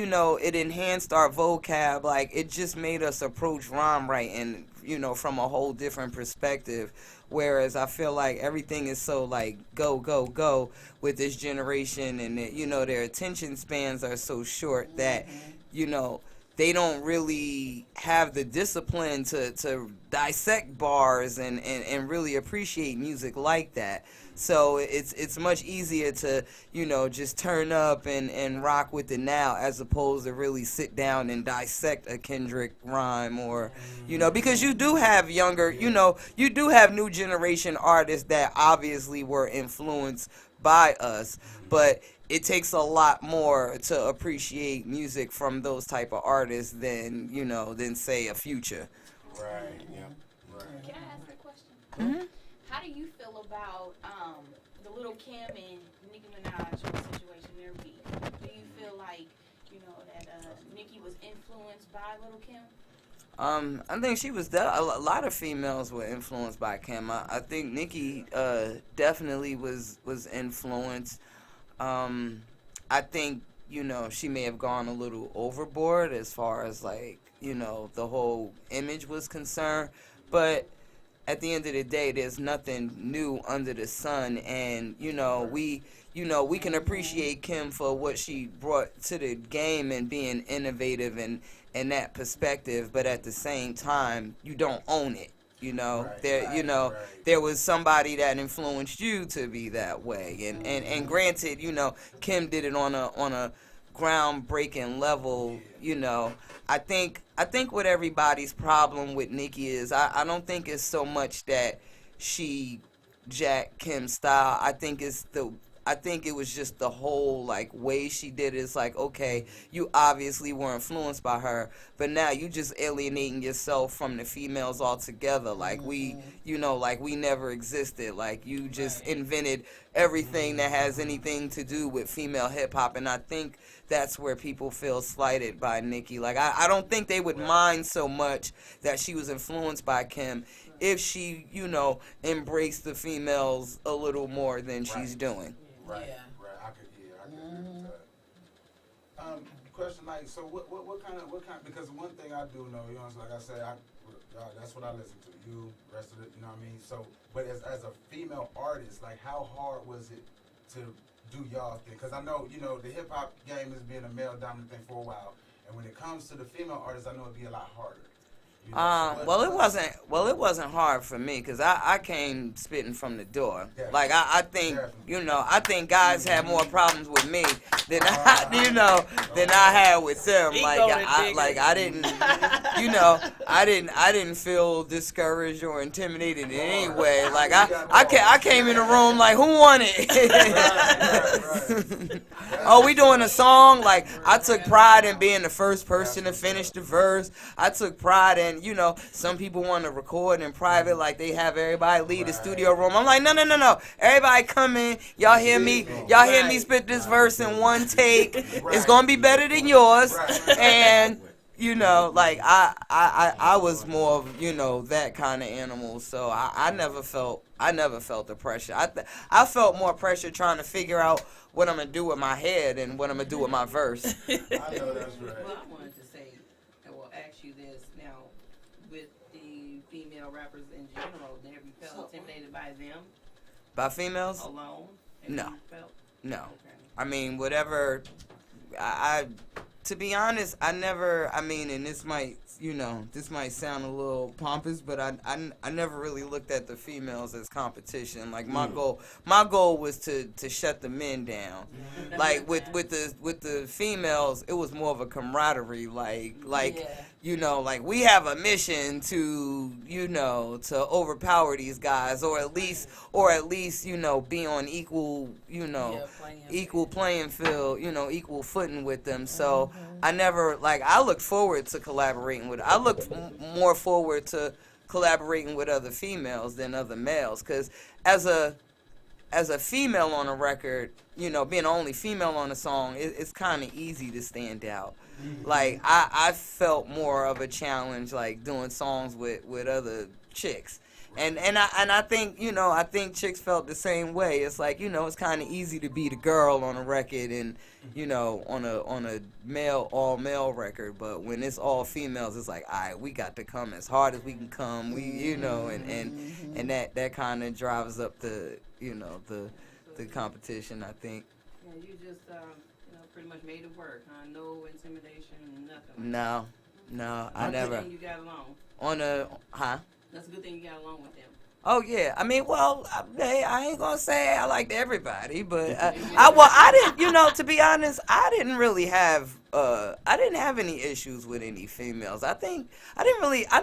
enhanced our vocab. Like it just made us approach rhyme writing, you know, from a whole different perspective. Whereas I feel like everything is so like go with this generation, and you know, their attention spans are so short that, you know, they don't really have the discipline to dissect bars and really appreciate music like that. So it's much easier to, you know, just turn up and rock with it now, as opposed to really sit down and dissect a Kendrick rhyme, or, you know, because you do have younger, you know, you do have new generation artists that obviously were influenced by us, but it takes a lot more to appreciate music from those type of artists than, you know, than say a Future. Right. Yeah. Right. Can I ask a question? Mm-hmm. How do you feel about the little Kim and Nicki Minaj situation, their beef? Do you feel like, you know, that Nicki was influenced by little Kim? I think she was a lot of females were influenced by Kim. I think Nicki definitely was influenced. I think, you know, she may have gone a little overboard as far as, like, you know, the whole image was concerned, but at the end of the day, there's nothing new under the sun, and, you know, we can appreciate Kim for what she brought to the game and being innovative and that perspective, but at the same time, you don't own it. You know, there was somebody that influenced you to be that way, and granted, you know, Kim did it on a groundbreaking level. You know, I think what everybody's problem with Nicki is, I don't think it's so much that she jacked Kim's style. I think it was just the whole, like, way she did it. It's like, okay, you obviously were influenced by her, but now you just alienating yourself from the females altogether. Like we never existed. Like you just invented everything that has anything to do with female hip hop, and I think that's where people feel slighted by Nicki. Like I don't think they would mind so much that she was influenced by Kim if she, you know, embraced the females a little more than she's doing. Right. I could agree with that. Question, like, so what kind, because one thing I do know, you know, like I said, that's what I listen to. You, rest of it, you know what I mean? So, but as a female artist, like, how hard was it to do y'all thing? Because I know, you know, the hip hop game has been a male dominant thing for a while, and when it comes to the female artists, I know it'd be a lot harder. You know, it wasn't hard for me, because I came spitting from the door. Like I think, you know, I think guys had more problems with me than I had with them. Like I didn't, you know, I didn't feel discouraged or intimidated in any way. Like I came in the room like, who won it? Oh, we doing a song? Like, I took pride in being the first person to finish the verse. I took pride in, you know, some people want to record in private, like they have everybody leave the studio room. I'm like, no. Everybody come in. Y'all hear me spit this verse in one take. It's gonna be better than yours. And, you know, like I was more of, you know, that kind of animal. So I never felt I never felt the pressure. I felt more pressure trying to figure out what I'm gonna do with my head and what I'm gonna do with my verse. I know that's right. Well, I wanted to say, I will ask you this now, with the female rappers in general, have you felt intimidated by them? By females? Alone? No. You felt? No. I mean, whatever. I to be honest, I never. I mean, and this might, this might sound a little pompous, but I never really looked at the females as competition. Like my goal was to shut the men down. Like with the females, it was more of a camaraderie. Like like we have a mission to to overpower these guys, or at least be on equal equal playing field, equal footing with them. So I never I look forward to collaborating with. I look more forward to collaborating with other females than other males, because as a female on a record, being the only female on a song, it's kind of easy to stand out. Like I felt more of a challenge doing songs with other chicks. And I think I think chicks felt the same way. It's it's kind of easy to be the girl on a record and on a all male record, but when it's all females, it's like, all right, we got to come as hard as we can come. We and that kind of drives up the the competition, I think. Yeah, you just pretty much made it work, huh? No intimidation, nothing. No, I never. Good thing you got along. That's a good thing you got along with them. Oh yeah, I mean, well, I ain't gonna say I liked everybody, but I didn't, to be honest, I didn't have any issues with any females. I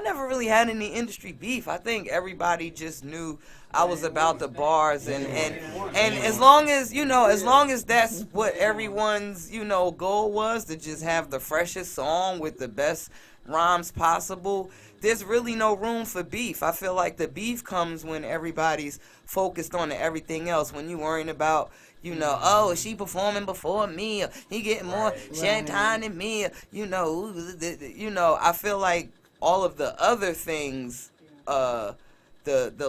never really had any industry beef. I think everybody just knew I was about the bars, and as long as that's what everyone's goal was, to just have the freshest song with the best rhymes possible, there's really no room for beef. I feel like the beef comes when everybody's focused on everything else. When you worrying about, oh, is she performing before me? Or he getting more time than me? I feel like all of the other things, the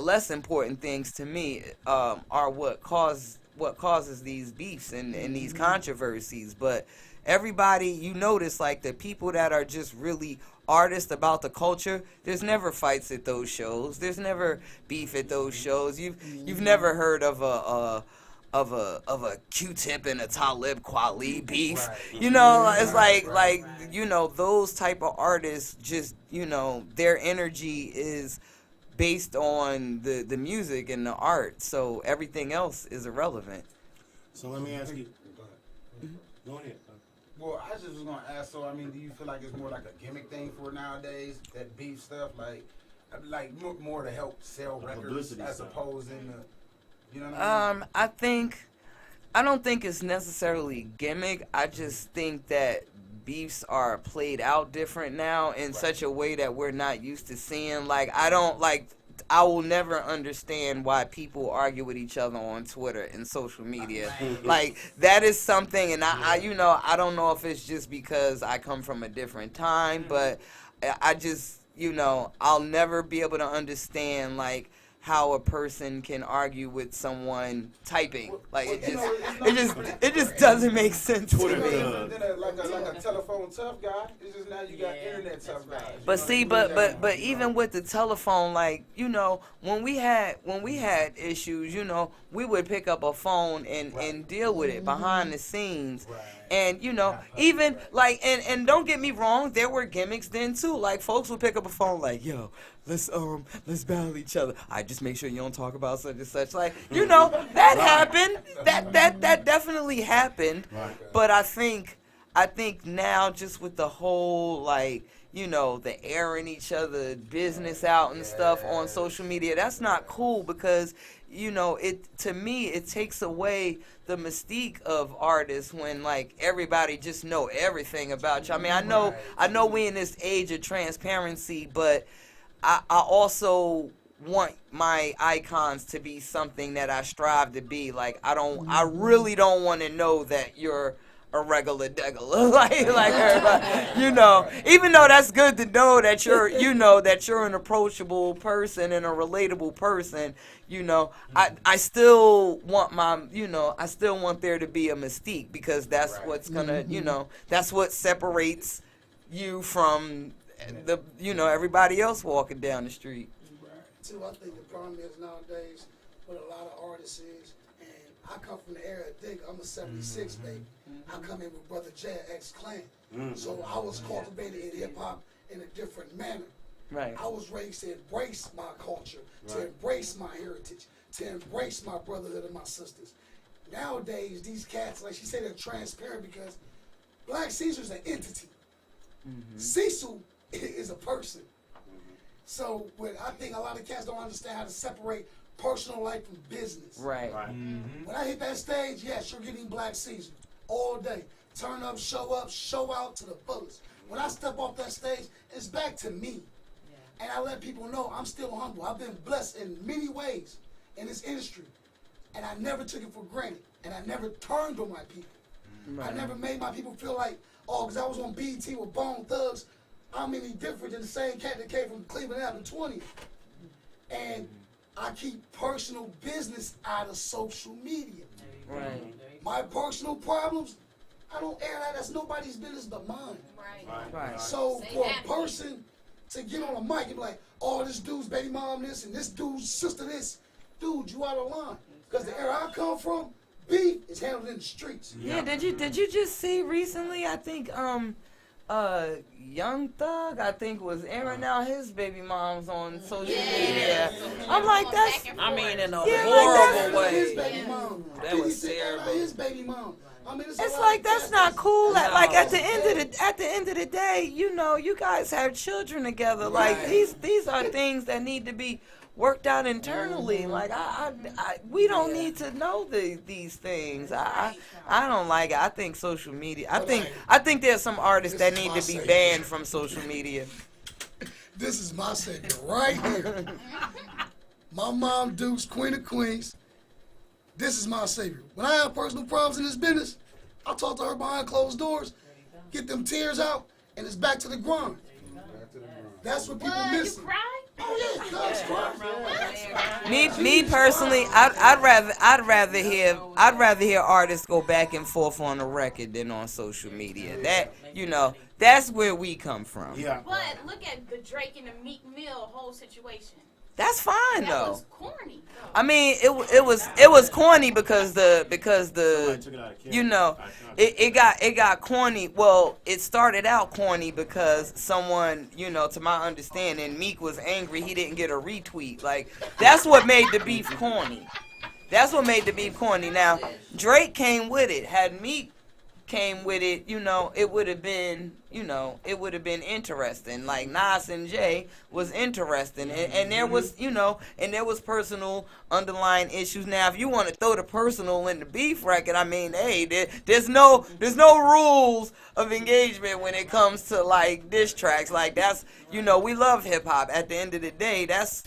less important things to me, are what causes these beefs and these controversies. But everybody, you notice, the people that are just really artists about the culture, there's never fights at those shows. There's never beef at those shows. You've never heard of a Q-Tip and a Talib Kweli beef. It's like those type of artists, just their energy is based on the music and the art, so everything else is irrelevant. So let me ask you. Go ahead. Well, I just was gonna ask. So, I mean, do you feel like it's more like a gimmick thing for nowadays, that beef stuff, like more to help sell records as opposed to, what I mean? I don't think it's necessarily gimmick. I just think that beefs are played out different now in such a way that we're not used to seeing. I will never understand why people argue with each other on Twitter and social media. That is something, and I don't know if it's just because I come from a different time, but I just, I'll never be able to understand, how a person can argue with someone typing. It just doesn't make sense to me. Like a telephone tough guy. It's just now you got internet tough guys. But see, but even with the telephone, when we had issues, we would pick up a phone and deal with it behind the scenes. And even and don't get me wrong, there were gimmicks then too. Folks would pick up a phone yo, let's battle each other. I just make sure you don't talk about such and such. That happened. That definitely happened. But I think now, just with the whole the airing each other business out and stuff on social media, that's not cool, because to me it takes away the mystique of artists when everybody just know everything about you. I mean, I know we in this age of transparency, but I also want my icons to be something that I strive to be. I really don't want to know that you're a regular degular, like everybody, you know. Even though that's good to know that you're, you know, that you're an approachable person and a relatable person, you know. I still want my, you know, I still want there to be a mystique because that's what's gonna, you know, that's what separates you from the, you know, everybody else walking down the street. Too, I think the problem is nowadays with a lot of artists is, and I come from the era of Digga, I'm a 76 baby. I come in with Brother J, ex-Clan. So I was cultivated in hip-hop in a different manner. Right. I was raised to embrace my culture, to embrace my heritage, to embrace my brotherhood and my sisters. Nowadays, these cats, like she said, they're transparent because Black Caesar's an entity. Cecil is a person. So I think a lot of cats don't understand how to separate personal life from business. Right. When I hit that stage, yes, you're getting Black Caesar all day. Turn up, show out to the fullest. When I step off that stage, it's back to me. And I let people know I'm still humble. I've been blessed in many ways in this industry. And I never took it for granted. And I never turned on my people. I never made my people feel like, oh, because I was on BET with Bone Thugs, I'm any different than the same cat that came from Cleveland Avenue 20. And I keep personal business out of social media. Right. My personal problems, I don't air that. That's nobody's business but mine. Right. So for a person to get on a mic and be like, oh, this dude's baby mom this and this dude's sister this, dude, you out of line. Because the era I come from, beef is handled in the streets. Yeah, did you just see recently, I think Young Thug, I think, was airing out his baby moms on social media. I'm like, that's, I mean, in a horrible way. His baby mom. That was terrible. His baby mom. I mean, it's like that's not cool. Like at the end of the day, you know, you guys have children together. Like these are things that need to be worked out internally. Like we don't need to know these things. I don't like it. I think social media. I think there's some artists that need to be banned from social media. This is my savior right here. My mom, Dukes, Queen of Queens. This is my savior. When I have personal problems in this business, I'll talk to her behind closed doors, get them tears out, and it's back to the grind. That's what people miss. You cry? Oh yeah, Doug's crying. Me personally, I'd rather hear artists go back and forth on the record than on social media. That, you know, that's where we come from. Yeah. But look at the Drake and the Meek Mill whole situation. That's fine That though. was corny. I mean, it was corny because the you know it got corny. Well, it started out corny because someone, you know, to my understanding, Meek was angry he didn't get a retweet. Like that's what made the beef corny. That's what made the beef corny. Now Drake came with it. Had Meek came with it, you know, it would have been interesting. Like Nas and Jay was interesting, and there was, you know, and there was personal underlying issues. Now, if you want to throw the personal in the beef record, I mean, hey, there's no rules of engagement when it comes to like diss tracks. Like that's, you know, we love hip hop. At the end of the day, that's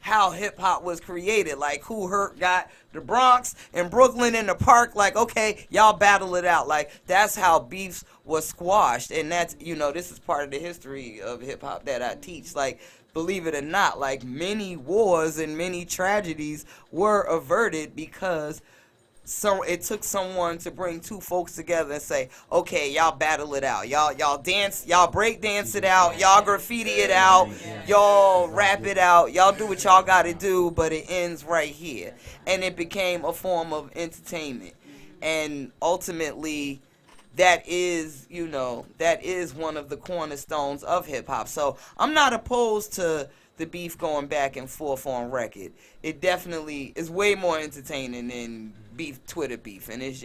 how hip hop was created. Like Who Hurt got the Bronx and Brooklyn in the park. Like, okay, y'all battle it out. Like that's how beefs was squashed. And that's, you know, this is part of the history of hip hop that I teach. Like, believe it or not, like many wars and many tragedies were averted because it took someone to bring two folks together and say, okay, y'all battle it out. Y'all dance, y'all break dance it out, y'all graffiti it out, y'all rap it out, y'all do what y'all gotta do, but it ends right here. And it became a form of entertainment. And ultimately, that is, you know, that is one of the cornerstones of hip hop. So I'm not opposed to the beef going back and forth on record. It definitely is way more entertaining than Twitter beef, and it's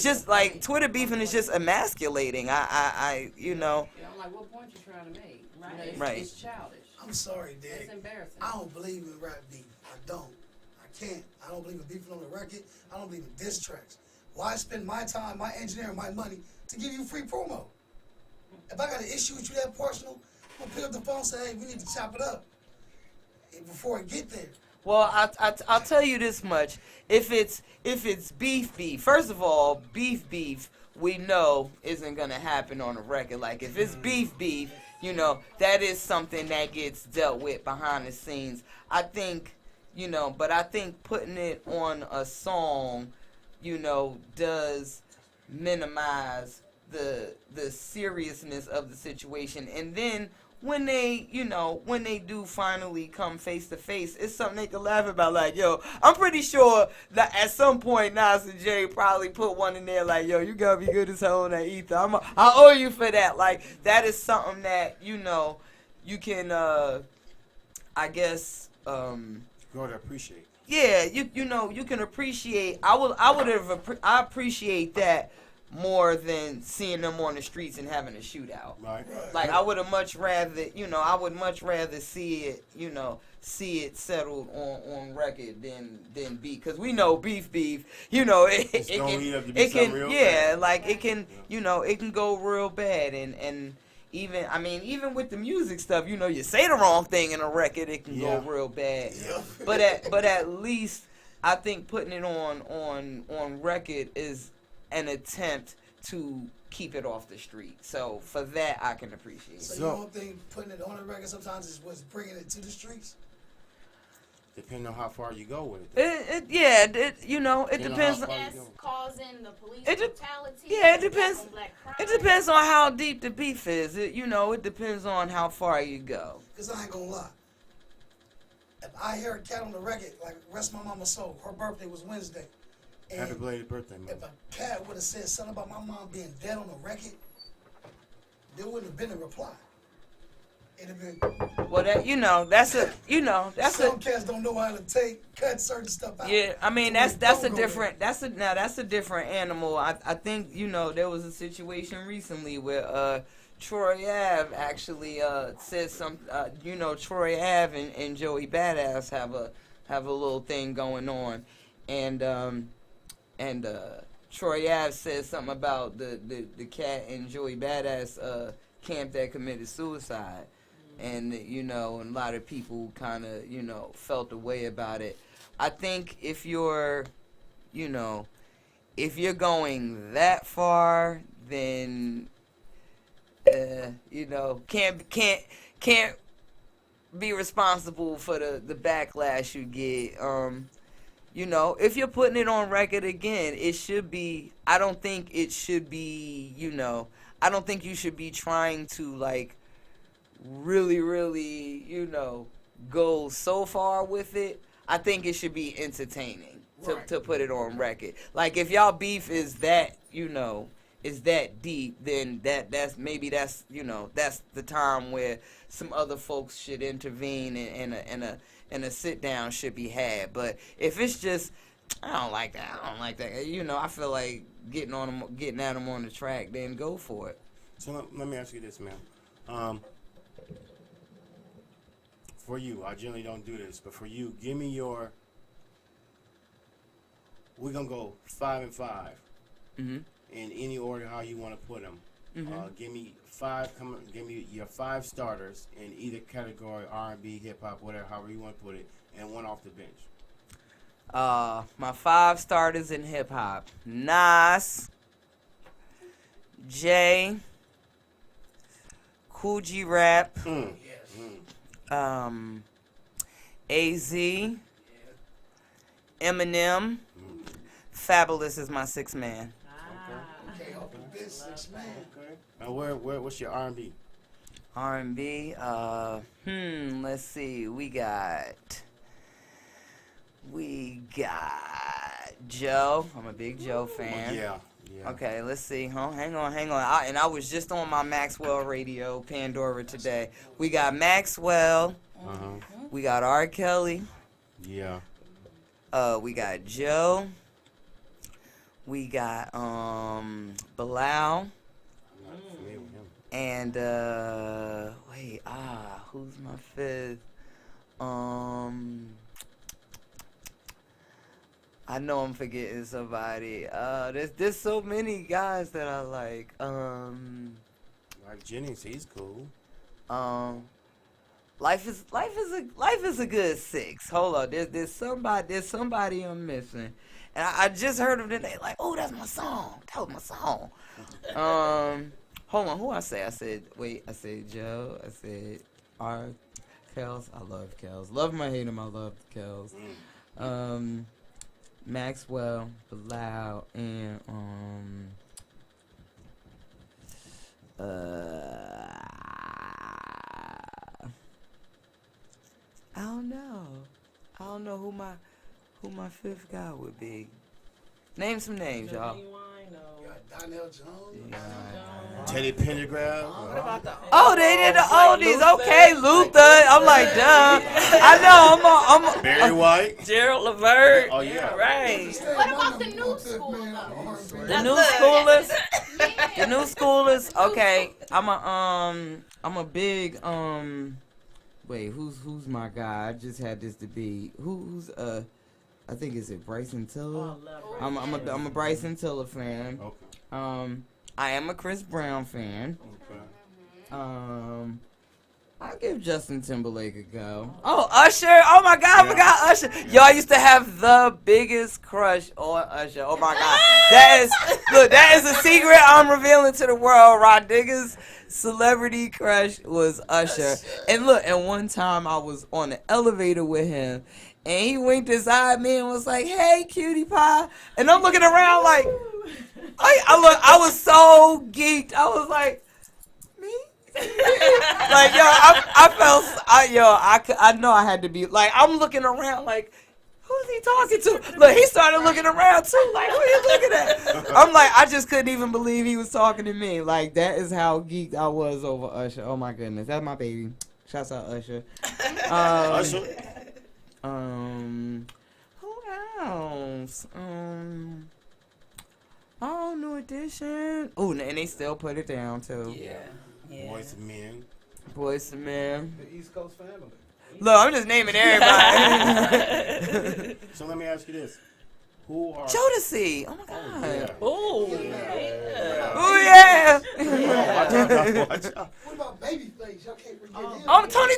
just like Twitter beefing is just emasculating. I you know. Yeah, I'm like, what point you trying to make? Right. It's childish. I'm sorry, Dad. It's embarrassing. I don't believe in rap beef. I don't. I can't. I don't believe in beefing on the record. I don't believe in diss tracks. Why spend my time, my engineering, my money to give you free promo? If I got an issue with you that personal, I'm gonna pick up the phone and say, hey, we need to chop it up before I get there. Well, I'll tell you this much. If it's beef, first of all, beef, we know isn't gonna happen on a record. Like if it's beef, you know, that is something that gets dealt with behind the scenes. I think, you know, but I think putting it on a song, you know, does minimize the seriousness of the situation. And then when they, you know, when they do finally come face to face, it's something they can laugh about. Like, yo, I'm pretty sure that at some point Nas and Jay probably put one in there like, yo, you gotta be good as hell on that ether. I owe you for that. Like, that is something that, you know, you can, I guess, Grow to appreciate. yeah, you know, you can appreciate. I appreciate that more than seeing them on the streets and having a shootout. Right. Like I would have much rather, you know, I would much rather see it, you know, see it settled on record than beef, because we know beef, you know, it can yeah, like it can, you know, it can go real bad, and even, I mean, even with the music stuff, you know, you say the wrong thing in a record, it can go real bad. Yeah. But at least I think putting it on record is an attempt to keep it off the street. So for that, I can appreciate it. So you don't think putting it on the record sometimes is what's bringing it to the streets? Depending on how far you go with it. You know, it depends. That's causing the police brutality. Yeah, it depends. It depends on how deep the beef is. You know, it depends on how far you go. Because I ain't gonna lie. If I hear a cat on the record, like rest my mama's soul, her birthday was Wednesday. And happy belated birthday, man. If a cat would have said something about my mom being dead on the record, there wouldn't have been a reply. It'd have been. Well, that, you know, that's some cats don't know how to cut certain stuff out. Yeah, I mean that's a different that's a different animal. I think, you know, there was a situation recently where Troy Ave actually said some, you know, Troy Ave and Joey Badass have a little thing going on, and Troy Ave said something about the cat and Joey Badass camp that committed suicide, and you know, and a lot of people kind of, you know, felt the way about it. I think if you're, you know, if you're going that far, then you know, can't be responsible for the backlash you get. You know, if you're putting it on record again, it should be, I don't think it should be, you know, I don't think you should be trying to, like, really, you know, go so far with it. I think it should be entertaining to put it on record. Like, if y'all beef is that, you know, is that deep, then that's maybe that's, you know, that's the time where some other folks should intervene, and a sit down should be had. But if it's just, I don't like that, you know, I feel like getting at them on the track, then go for it. So let me ask you this, ma'am. For you, I generally don't do this, but for you, give me your. We're gonna go 5 and 5. Mm-hmm. In any order how you want to put them. Mm-hmm. Give me 5. Give me your 5 starters in either category: R&B, hip hop, whatever, however you want to put it, and one off the bench. My 5 starters in hip hop: Nas, Jay, Cool G Rap, AZ, Eminem. Fabulous is my 6th man. Now, what's your R&B? R&B, let's see. We got Joe. I'm a big Joe fan. Yeah. Okay, let's see. Hang on. I was just on my Maxwell radio, Pandora, today. We got Maxwell. We got R. Kelly. Yeah. We got Joe. We got Bilal. And who's my 5th? I know I'm forgetting somebody. There's so many guys that I like. Like Jennings, he's cool. life is a good 6. Hold on, there's somebody I'm missing, and I just heard him today. Like, oh, that's my song. That was my song. Hold on, who I say? I said Joe. I said R. Kels. I love Kels. Love him or hate him, I love the Kels. Maxwell, Bilal, and I don't know. I don't know who my 5th guy would be. Name some names, y'all. Donnell Jones. Teddy Pendergrass. Oh, they did the oldies. Okay, Luther. I'm like, duh. I know. I'm Barry White. Gerald Levert. Oh yeah. Right. What about the new school though? The new schoolers. The new schoolers. Okay, I'm a big Wait, who's my guy? I just had this debate. Who's I think is it Bryson Tiller? I'm a Bryson Tiller fan. Okay. I am a Chris Brown fan. Okay. I'll give Justin Timberlake a go. Oh, Usher! Oh my God, I forgot Usher. Yo, I used to have the biggest crush on Usher. Oh my God, that is a secret I'm revealing to the world. Rah Digga's celebrity crush was Usher. And look, and one time I was on the elevator with him, and he winked his eye at me and was like, "Hey, cutie pie," and I'm looking around like, I was so geeked. I was like, me? Like, yo, I know I had to be, like, I'm looking around like, who's he talking to? Look, he started looking around too, like, who are you looking at? I'm like, I just couldn't even believe he was talking to me. Like, that is how geeked I was over Usher. Oh my goodness, that's my baby. Shouts out Usher. Usher. Who else? Oh, New Edition. Oh, and they still put it down too. Yeah. Boys and Men. Boys and Men. The East Coast family. Look, I'm just naming everybody. So let me ask you this: who are Jodeci? Oh my God. Oh, Oh yeah. Watch out. What about Babyface? Y'all can't forget him. Tony.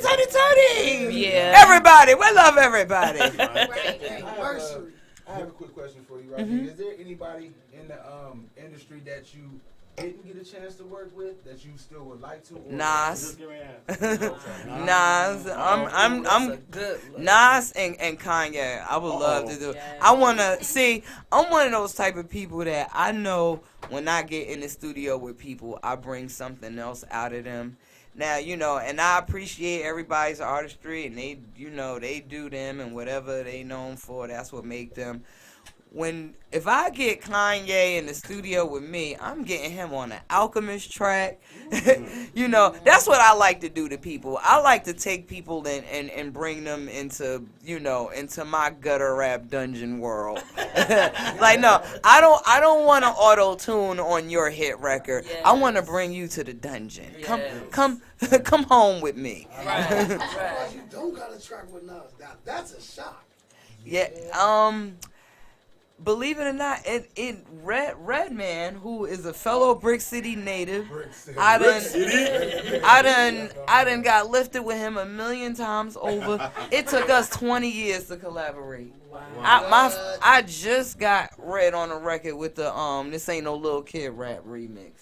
Yeah. Everybody. We love everybody. Anniversary. I have a quick question for you, right here. Is there anybody in the industry that you didn't get a chance to work with that you still would like to? Nas. Okay. Nas. I'm Nas and Kanye. I would love to do. I wanna see. I'm one of those type of people that I know when I get in the studio with people, I bring something else out of them. Now, and I appreciate everybody's artistry, and they do them, and whatever they known for, that's what make them. If I get Kanye in the studio with me, I'm getting him on an Alchemist track. That's what I like to do to people. I like to take people and bring them into my gutter rap dungeon world. Like, no, I don't want to auto tune on your hit record. Yes. I want to bring you to the dungeon. Yes. Come home with me. Right. You don't got a track with Nas. Now that's a shock. Yeah. Believe it or not, Redman, who is a fellow Brick City native, I done got lifted with him 1,000,000 times over. It took us 20 years to collaborate. Wow. I just got Red on a record with the This Ain't No Little Kid rap remix.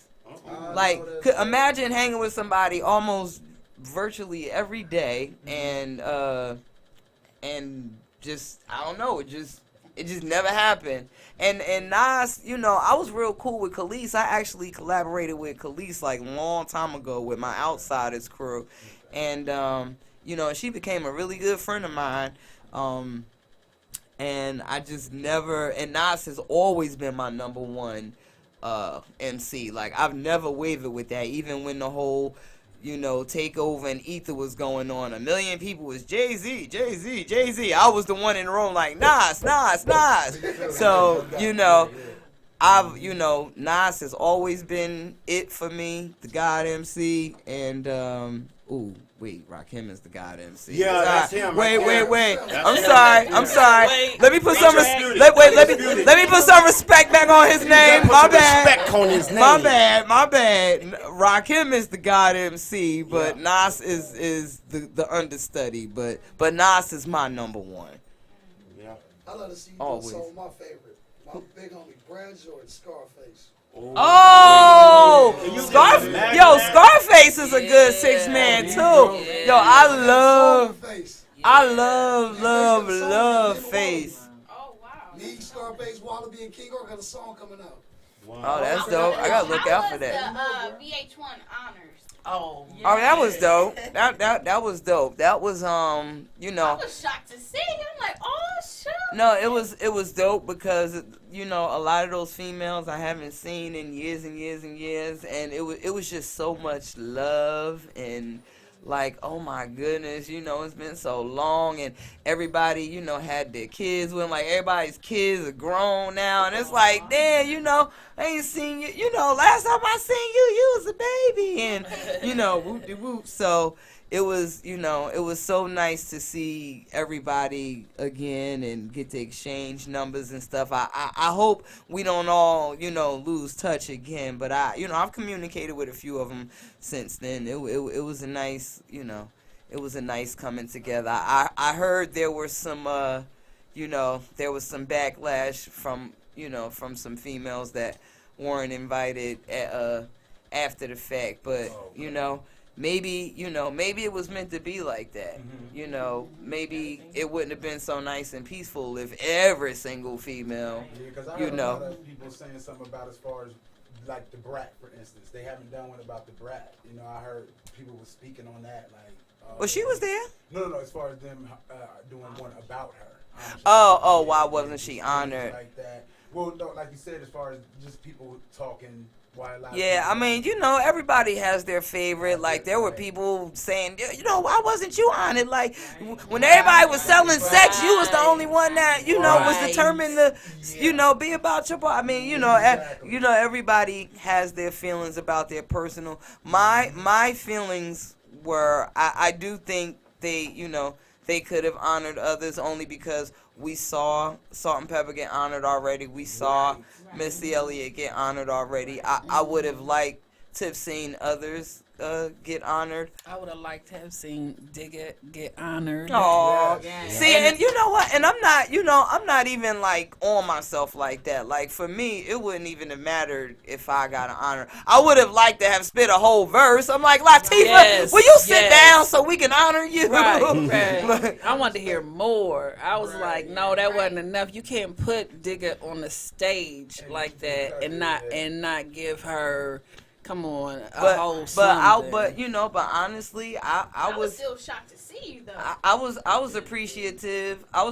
Like, imagine hanging with somebody almost virtually every day, and just, I don't know, it just never happened. And Nas, I was real cool with Khalees. I actually collaborated with Khalees like a long time ago with my Outsiders crew. And, she became a really good friend of mine. And I just never, and Nas has always been my number one MC. Like, I've never wavered with that, even when the whole Takeover and Ether was going on. 1,000,000 people was Jay-Z. I was the one in the room like, Nas. So, Nas has always been it for me, the God MC, and Ooh, wait, Rakim is the God MC. Yeah, that's him Wait, right wait, there. wait. That's I'm him. sorry. Yeah. I'm sorry. Wait, Let me put some disputed. let me put some respect back on his name. put My some bad. respect on his My name. bad. My bad. Rakim is the God MC, but Nas is the understudy. But Nas is my number one. Yeah. I love to see you do a Always. song with my favorite. My big homie, Brad Jordan, Scarface. Oh, Scarface is a good 6-man too. Yo, I love Face. Me, Scarface, Wallaby, and King are got a song coming out. Oh, that's dope. I gotta look out for that. The VH1 honors. Oh, Oh, that was dope. That was dope. That was you know. I was shocked to see him. Like, oh shoot. No, it was dope because you know a lot of those females I haven't seen in years and years and years, and it was just so much love and like, oh my goodness, you know, it's been so long, and everybody, you know, had their kids with them. Like, everybody's kids are grown now, and it's like, damn, you know, I ain't seen you, you know, last time I seen you was a baby, and, you know, whoop-de-whoop. So it was, you know, it was so nice to see everybody again and get to exchange numbers and stuff. I hope we don't all, you know, lose touch again, but I've communicated with a few of them since then. It was a nice, you know, it was a nice coming together. I heard there were some, you know, there was some backlash from, you know, from some females that weren't invited after the fact, but, you know, maybe, you know, maybe it was meant to be like that. You know, maybe it wouldn't have been so nice and peaceful if every single female, you know. A lot of people saying something about as far as like the brat, for instance. They haven't done one about the brat. You know, I heard people were speaking on that. Like, well, she was there. No, as far as them doing one about her. Oh, why wasn't she honored? Like that. Well, no, like you said, as far as just people talking. Yeah, I mean, you know, everybody has their favorite. Like, there were people saying, you know, why wasn't you on it? Like, when everybody was selling sex, you was the only one that, you know, was determined to, you know, be about your part. I mean, you know, everybody has their feelings about their personal. My feelings were, I do think they, you know, they could have honored others only because we saw Salt and Pepper get honored already. We saw Missy Elliott get honored already. I would have liked to have seen others get honored. I would have liked to have seen Digga get honored. Oh, see, and you know what? And I'm not, you know, I'm not even like on myself like that. Like, for me, it wouldn't even have mattered if I got an honor. I would have liked to have spit a whole verse. I'm like, Latifah, will you sit down so we can honor you? Right. I wanted to hear more. I was like, no, that wasn't enough. You can't put Digga on the stage like that and not give her. Come on, but you know, but honestly, I was still shocked to see you though. I was appreciative. I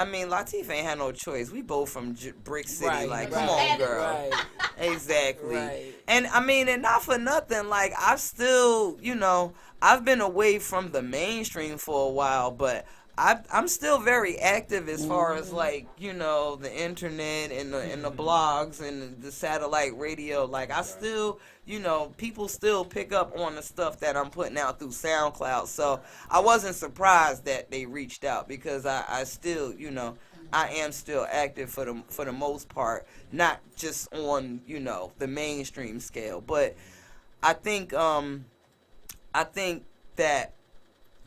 mean, Latifah ain't had no choice. We both from Brick City. Come on, girl. Right. Exactly. Right. And I mean, and not for nothing. Like, I've still, you know, I've been away from the mainstream for a while, but I'm still very active as far as, like, you know, the internet and the blogs and the satellite radio. Like, I still, you know, people still pick up on the stuff that I'm putting out through SoundCloud. So I wasn't surprised that they reached out because I still, you know, I am still active for the most part, not just on, you know, the mainstream scale. But I think that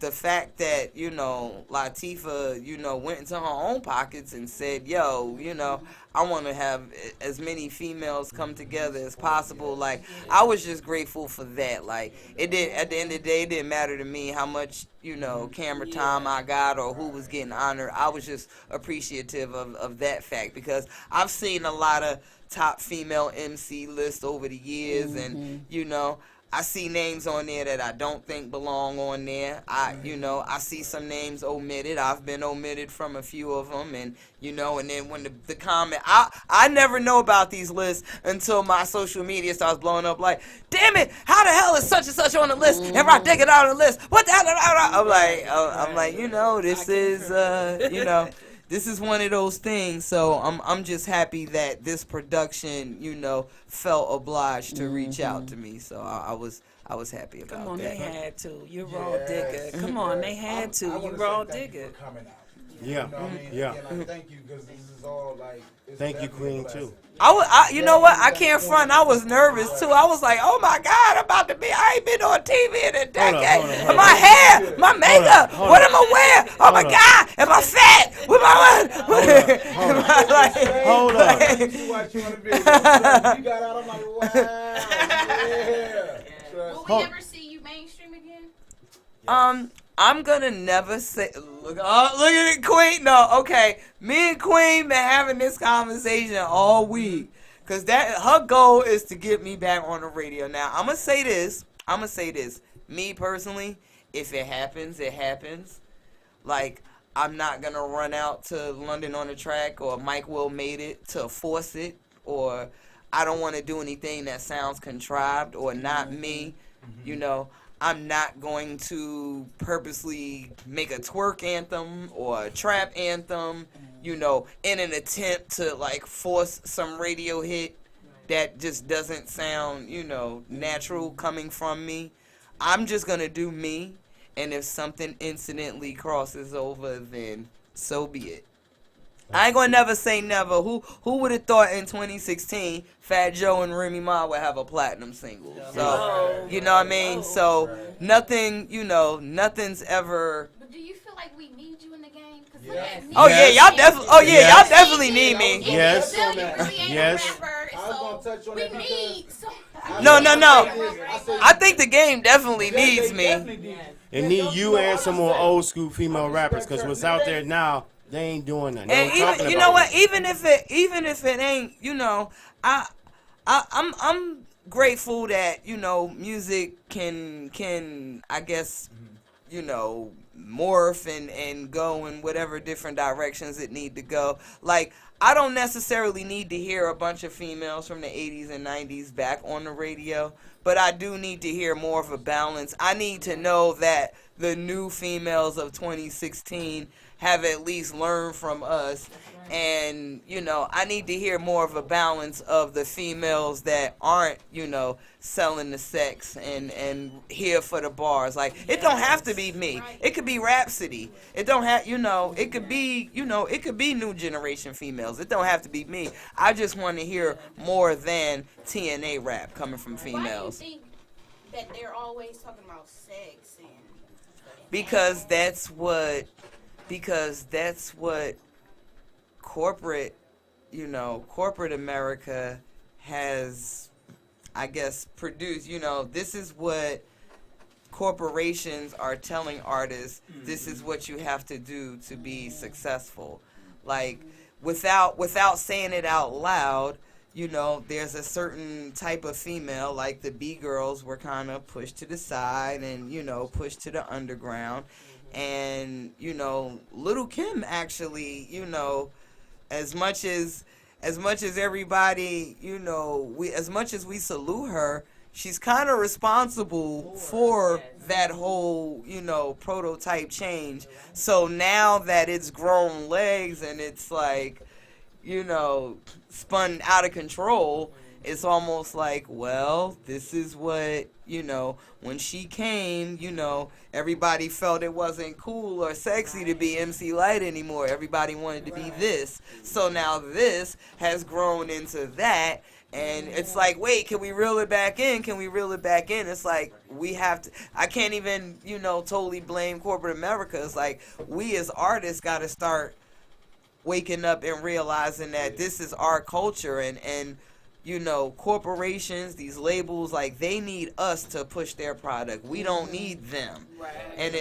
the fact that, you know, Latifah, you know, went into her own pockets and said, yo, you know, I want to have as many females come together as possible. Like, I was just grateful for that. Like, it did, at the end of the day, it didn't matter to me how much, you know, camera time I got or who was getting honored. I was just appreciative of that fact because I've seen a lot of top female MC lists over the years and, you know, I see names on there that I don't think belong on there. You know, I see some names omitted. I've been omitted from a few of them, and you know, and then when the comment, I never know about these lists until my social media starts blowing up. Like, damn it, how the hell is such and such on the list and Rah Digga out on the list? What the hell? I'm like, you know, this is, you know. this is one of those things. So I'm just happy that this production, felt obliged to reach out to me. So I was happy about that. Come on, they had to. You're Rah Digga. Come on, they had to. You Rah Digga. Yeah. You know what I mean? Yeah. Again, thank you, because this is all like. Thank you, Queen, too. You know what? I can't front. I was nervous too. I was like, oh my God, I'm about to be. I ain't been on TV in a decade. My hair, my makeup. What am I wearing? Oh my God, am I fat? With my Hold on. You got out. I'm like, wow. Yeah. Will we ever see you mainstream again? I'm gonna never say. Look at it, Queen. No, okay. Me and Queen been having this conversation all week, cause her goal is to get me back on the radio. Now I'm gonna say this. Me personally, if it happens, it happens. Like, I'm not gonna run out to London on the Track or Mike Will Made It to force it, or I don't want to do anything that sounds contrived or not me. I'm not going to purposely make a twerk anthem or a trap anthem, in an attempt to like force some radio hit that just doesn't sound, natural coming from me. I'm just going to do me, and if something incidentally crosses over, then so be it. I ain't gonna never say never. Who would have thought in 2016 Fat Joe and Remy Ma would have a platinum single? So you know what I mean. So nothing's ever. But do you feel like we need you in the game? Y'all definitely need me. Yes. Yes. We need. No. I think the game definitely needs me. It need you and some more old school female rappers, because what's out there now, they ain't doing that. And even even if it ain't, I'm grateful that music can I guess morph and go in whatever different directions it need to go. Like, I don't necessarily need to hear a bunch of females from the 80s and 90s back on the radio, but I do need to hear more of a balance. I need to know that the new females of 2016 have at least learned from us. And, I need to hear more of a balance of the females that aren't, selling the sex and here for the bars. Like, it don't have to be me. It could be Rhapsody. It don't have, it could be, it could be new generation females. It don't have to be me. I just want to hear more than TNA rap coming from females. Why do you think that they're always talking about sex and Because that's what corporate America has, I guess, produced. This is what corporations are telling artists. This is what you have to do to be successful. Like, without saying it out loud, there's a certain type of female, like the B-girls were kind of pushed to the side and, pushed to the underground. And, Little Kim actually, as much as everybody, as much as we salute her, she's kind of responsible for that whole, prototype change. So now that it's grown legs and it's like, spun out of control, it's almost like, well, this is what, when she came, everybody felt it wasn't cool or sexy to be MC Light anymore. Everybody wanted to be this. So now this has grown into that. And it's like, wait, can we reel it back in? It's like, we have to, I can't even, totally blame corporate America. It's like, we as artists got to start waking up and realizing that this is our culture, and corporations, these labels, like, they need us to push their product. We don't need them. Right. And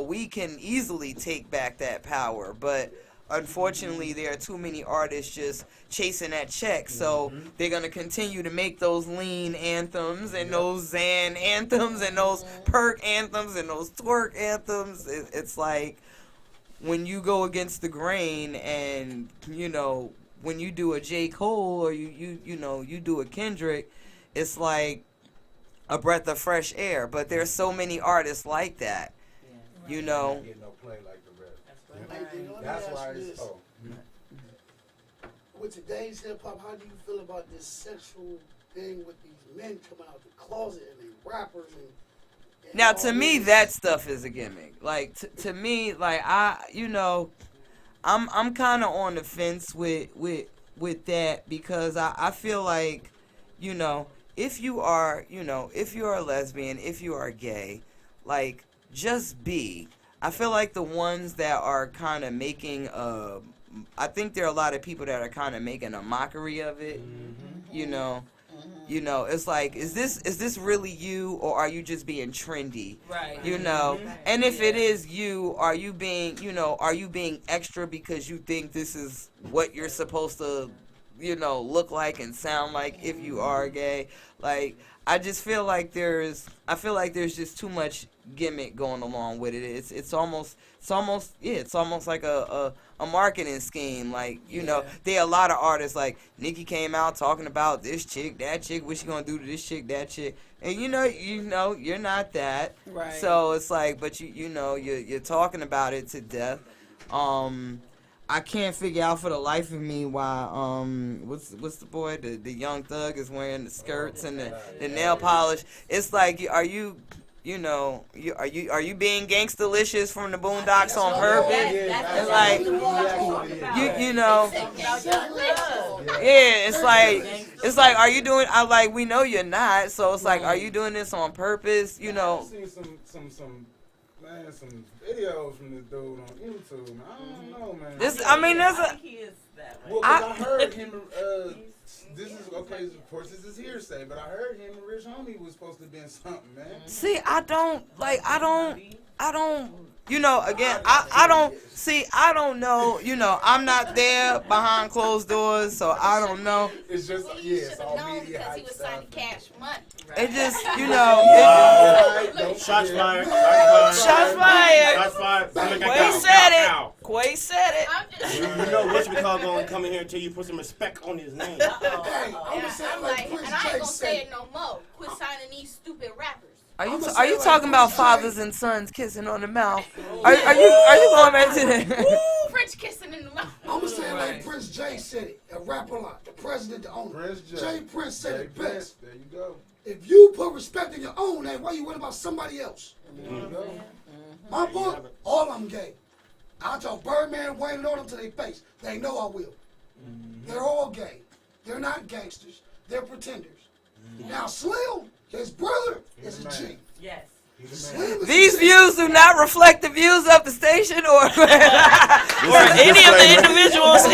we can easily take back that power, but unfortunately there are too many artists just chasing that check. So they're going to continue to make those lean anthems and those Zan anthems and those perk anthems and those twerk anthems. It's like, when you go against the grain and, when you do a J. Cole or you do a Kendrick, it's like a breath of fresh air. But there's so many artists like that, Digga, let me That's ask why you it's this. With today's hip hop, how do you feel about this sexual thing with these men coming out the closet and they rappers and Now, all to me, this? that stuff is a gimmick. Like to me, like I'm kind of on the fence with that because I feel like, if you are a lesbian, if you are gay, like just be. I feel like the ones that are kind of making I think there are a lot of people that are kind of making a mockery of it. It's like, is this really you, or are you just being trendy? Right. And if it is you, are you being extra because you think this is what you're supposed to, look like and sound like if you are gay? Like, I just feel like there's just too much gimmick going along with it. It's almost like a marketing scheme. Like, there are a lot of artists, like Nicki came out talking about this chick, that chick, what she gonna do to this chick, that chick, and you're not that. Right. So it's like, but you're talking about it to death. I can't figure out for the life of me why what's the boy, the young thug is wearing the skirts and the nail polish. It's like, are you being gangstalicious from the Boondocks on purpose? It's like, it's like, are you doing? We know you're not. So it's like, are you doing this on purpose? I've seen some videos from this dude on YouTube. Man. I don't know, man. I heard him. This is okay. Of course, this is hearsay, but I heard him and Rich Homie was supposed to be in something, man. See, I don't. Again, I don't know. I'm not there behind closed doors, so I don't know. It's just, it's all media because he was signing cash money. It just, Shots fired. Shots fired. Shots fired. Quay said it. You know Rich McCall gonna come in here until you put some respect on his name. And I ain't gonna say it no more. Quit signing these stupid rappers. Are you talking about fathers and sons kissing on the mouth? Are you going back to that? French kissing in the mouth. I'm gonna say it like Prince Jay said it, a rapper lot, the president, the owner. Prince said it best. There you go. If you put respect in your own name, why you worried about somebody else? There you go. My book, all of them gay. I'll tell Birdman, Wayne, and all them to their face. They know I will. They're all gay. They're not gangsters. They're pretenders. Now Slim, his brother, is a G. Yes. These views do not reflect the views of the station or any of the individuals.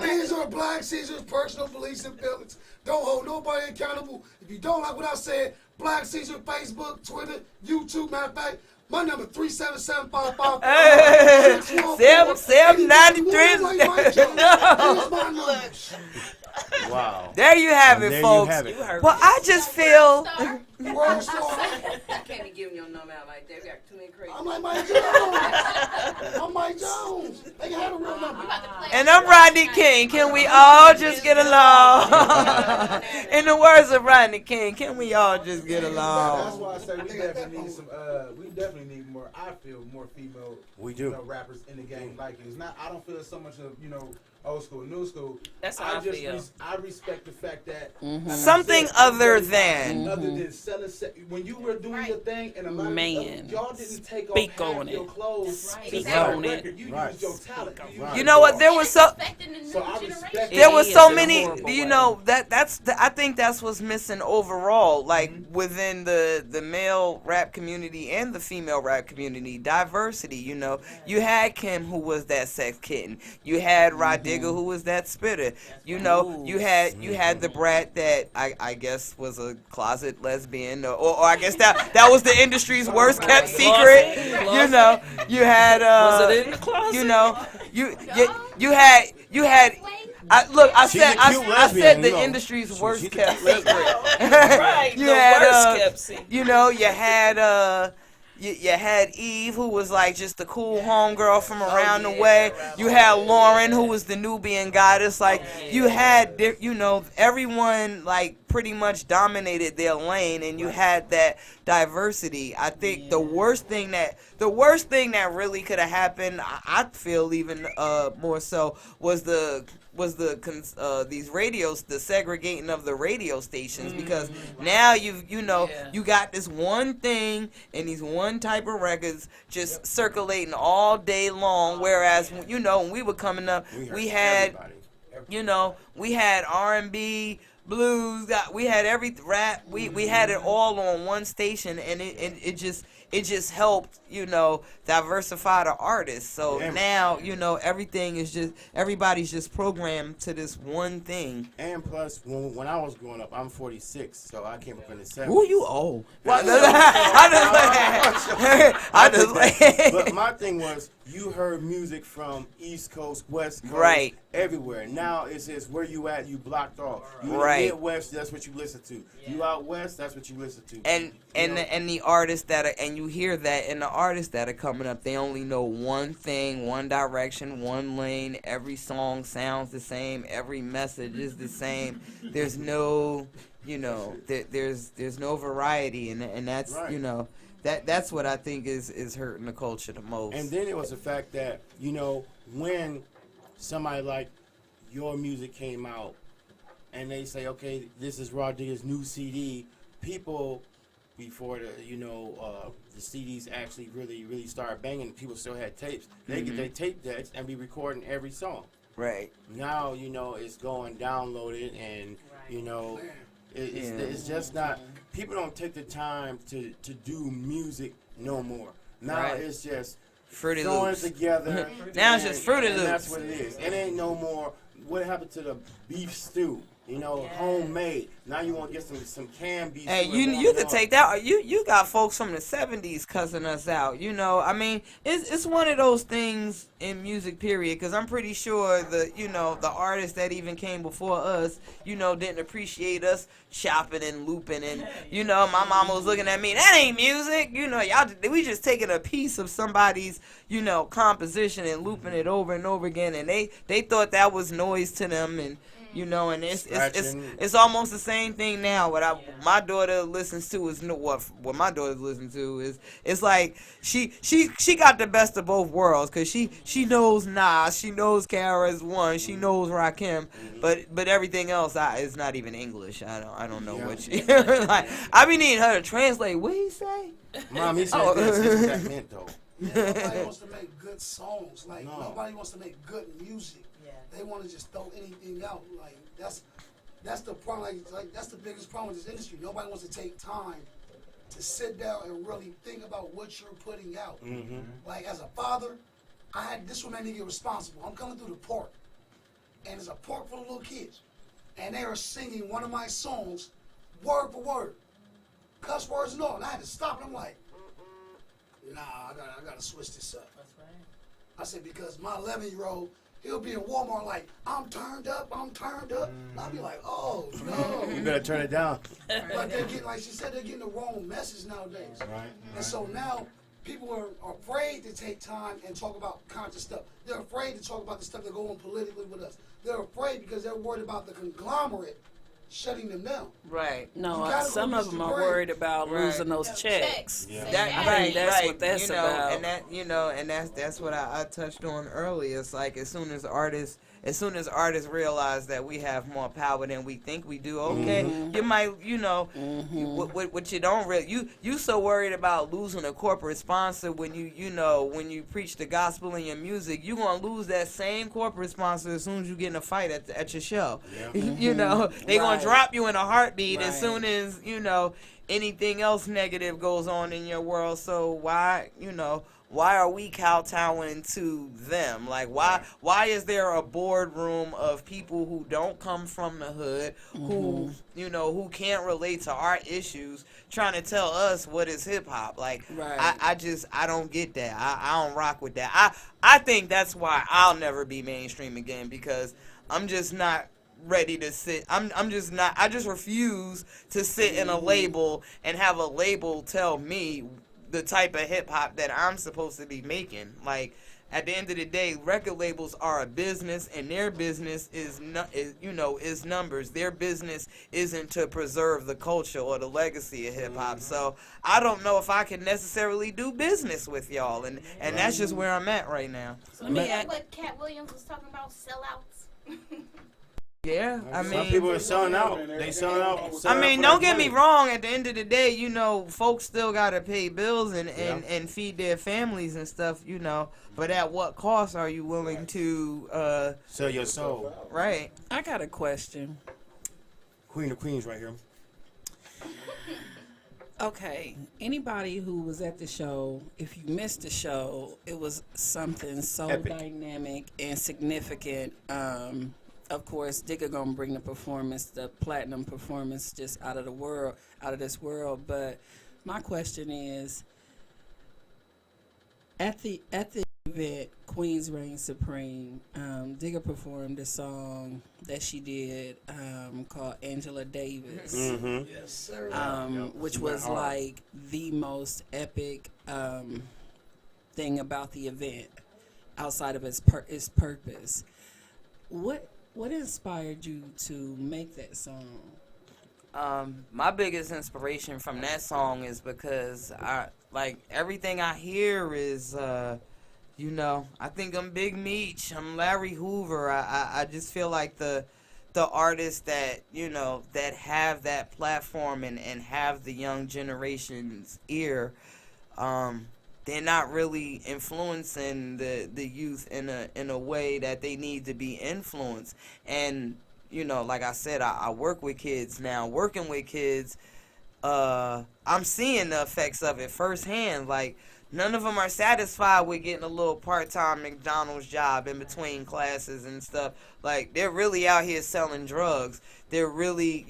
These are Black Caesar's personal beliefs and feelings. Don't hold nobody accountable. If you don't like what I said, Black Caesar, Facebook, Twitter, YouTube, matter of fact, my number 37755. Hey, 793. Wow. There you have it, folks. Well, I just feel. I can't be giving your number out like that. We got too many crazy. I'm like Mike Jones. I'm Mike Jones. They can have a real number. And I'm Rodney King. Can we all just get along? In the words of Rodney King, can we all just get along? That's why I say we definitely need some. We definitely need more. I feel more female. We do. Rappers in the game like it. It's not. I don't feel so much of old school, new school. That's how I feel. I respect the fact that something other than selling. When you were doing your thing, and a lot of y'all didn't take Speak off half on your it. clothes. Speak to sell on a it. record. You used your talent. You know what? There was so. So I respect. There was so many. I think that's what's missing overall. Like within the male rap community and the female rap community, diversity. You had Kim, who was that sex kitten. You had Rah Digga, who was that spitter. You had the brat that I guess was a closet lesbian, or I guess that was the industry's worst kept secret. You had was it in the closet? you had. I said the industry's worst kept secret. Right, You the had worst kept secret. you you had Eve, who was like just the cool homegirl from around the way. You had Lauren, who was the Nubian goddess. Like you had, everyone like pretty much dominated their lane, and you had that diversity. I think the worst thing that really could have happened, I feel even more so, was these radios, the segregating of the radio stations, because now you got this one thing and these one type of records just circulating all day long, whereas when we were coming up, we had we had R&B, blues, we had every rap, we had it all on one station, and it just helped, diversify the artists. So now, everybody's just programmed to this one thing. And plus, when I was growing up, I'm 46, so I came up in the 70s. Ooh, you old. But my thing was, you heard music from East Coast, West Coast, right, everywhere. Now it says where you at, you blocked off. You right. in the Midwest, that's what you listen to. You out west, that's what you listen to. And the artists that are, and you hear that, and the artists that are coming up, they only know one thing, one direction, one lane. Every song sounds the same. Every message is the same. There's no, there's no variety, and that's right. That's what I think is hurting the culture the most. And then it was the fact that, when somebody like your music came out and they say, okay, this is Rah Digga's new CD, people, before the CDs actually really started banging, people still had tapes. They get their tape decks and be recording every song. Right. Now, it's going downloaded, and, it's just not, people don't take the time to do music no more. Now it's just Fruity throwing Loops. It together. Now it's just Fruity Loops. That's what it is. It ain't no more, what happened to the beef stew? Homemade. Now you want to get some canned beef. Hey, you could take that. You got folks from the 70s cussing us out. I mean, it's one of those things in music, period. Because I'm pretty sure the artists that even came before us, didn't appreciate us chopping and looping, and my mama was looking at me. That ain't music. We just taking a piece of somebody's composition and looping it over and over again, and they thought that was noise to them, and. And it's almost the same thing now. What my daughter listens to is what my daughter listens to is, it's like she got the best of both worlds, because she knows Nas, she knows KRS-One, she knows Rakim, but everything else is not even English. I don't know what she like. I be needing her to translate. What he say? Mom, he said this is what that meant though. Nobody wants to make good songs. Nobody wants to make good music. They want to just throw anything out. That's the problem. That's the biggest problem with this industry. Nobody wants to take time to sit down and really think about what you're putting out. Mm-hmm. Like, as a father, this what made me get responsible. I'm coming through the park, and there's a park full of little kids, and they are singing one of my songs word for word, cuss words and all. And I had to stop, and I'm like, nah, I gotta switch this up. That's right. I said, because my 11-year-old, he'll be in Walmart like, I'm turned up. And I'll be like, oh, no. You better turn it down. But they're getting, like she said, they're getting the wrong message nowadays. Right. And so now people are afraid to take time and talk about conscious stuff. They're afraid to talk about the stuff that go on politically with us. They're afraid because they're worried about the conglomerate shutting them down. Right. No, some of them are worried about losing those checks. Yeah. I think that's what that's about. And that's what I touched on earlier. It's like as soon as artists realize that we have more power than we think we do, okay, you might, what you don't really, you so worried about losing a corporate sponsor when when you preach the gospel in your music, you gonna lose that same corporate sponsor as soon as you get in a fight at your show. Yeah. They gonna drop you in a heartbeat as soon as anything else negative goes on in your world. So why are we kowtowing to them? Like, why is there a boardroom of people who don't come from the hood, who can't relate to our issues, trying to tell us what is hip hop? Like, I don't get that. I don't rock with that. I think that's why I'll never be mainstream again, because I'm just not ready to sit. I'm just not. I just refuse to sit in a label and have a label tell me the type of hip hop that I'm supposed to be making. Like, at the end of the day, record labels are a business, and their business is numbers. Their business isn't to preserve the culture or the legacy of hip hop. So I don't know if I can necessarily do business with y'all, and that's just where I'm at right now. So let me add what Cat Williams was talking about, sellouts. Yeah, I mean, some people are selling out. They selling out. I mean, don't get me wrong. At the end of the day, folks still gotta pay bills and feed their families and stuff. But at what cost are you willing to sell your soul? Right. I got a question. Queen of Queens, right here. Okay, anybody who was at the show, if you missed the show, it was something so Epic. Dynamic and significant. Of course, Digga gonna bring the performance, the platinum performance, just out of this world. But my question is, at the event, Queens Reign Supreme, Digga performed a song that she did called Angela Davis. Mm-hmm. Yes, sir. Which was like the most epic thing about the event, outside of its purpose. What inspired you to make that song? My biggest inspiration from that song is because everything I hear is, I think I'm Big Meech, I'm Larry Hoover. I just feel like the artists that, that have that platform and have the young generation's ear, they're not really influencing the youth in a way that they need to be influenced. And like I said, I work with kids now. Working with kids, I'm seeing the effects of it firsthand. Like, none of them are satisfied with getting a little part-time McDonald's job in between classes and stuff. Like, they're really out here selling drugs. They're really,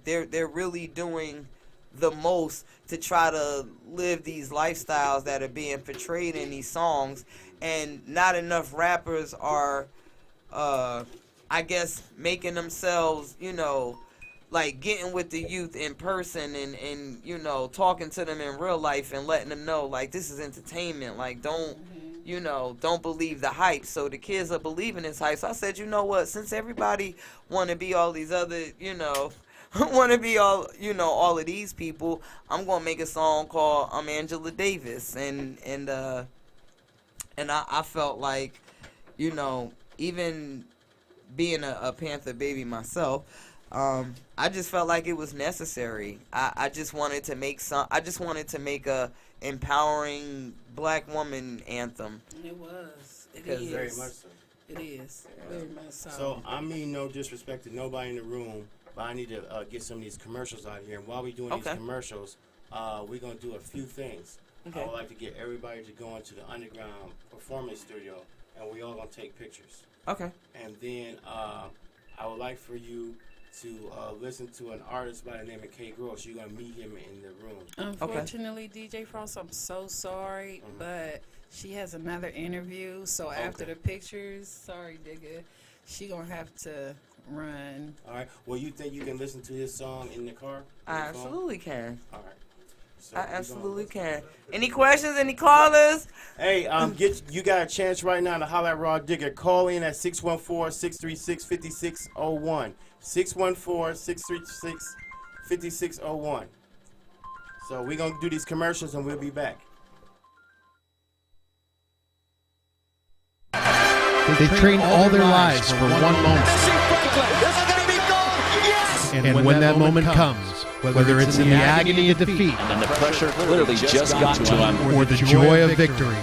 they're really doing the most to try to live these lifestyles that are being portrayed in these songs, and not enough rappers are I guess making themselves, like getting with the youth in person and talking to them in real life and letting them know, like, this is entertainment. Like, don't believe the hype. So the kids are believing this hype. So I said, you know what, since everybody want to be all these other, want to be all of these people, I'm gonna make a song called I'm Angela Davis, and I felt like, even being a Panther baby myself, I just felt like it was necessary. I just wanted to make a empowering Black woman anthem. It was. It Because is. very much so. It is. Very much so. So I mean no disrespect to nobody in the room, but I need to get some of these commercials out here. And while we're doing these commercials, we're going to do a few things. Okay. I would like to get everybody to go into the underground performance studio, and we all going to take pictures. Okay. And then I would like for you to listen to an artist by the name of K. Gross. You're going to meet him in the room. Unfortunately, DJ Frost, I'm so sorry, but she has another interview. So after the pictures, sorry, Digga, she going to have to run. All right. Well, you think you can listen to his song in the car? I absolutely can. All right. So I absolutely can. Any questions? Any callers? Hey, you got a chance right now to holler at Rah Digga. Call in at 614-636-5601. 614-636-5601. So we're going to do these commercials and we'll be back. They trained all their lives for one moment. And when that moment comes, whether it's in the agony of defeat, and then the pressure clearly just got to him, or the joy of victory,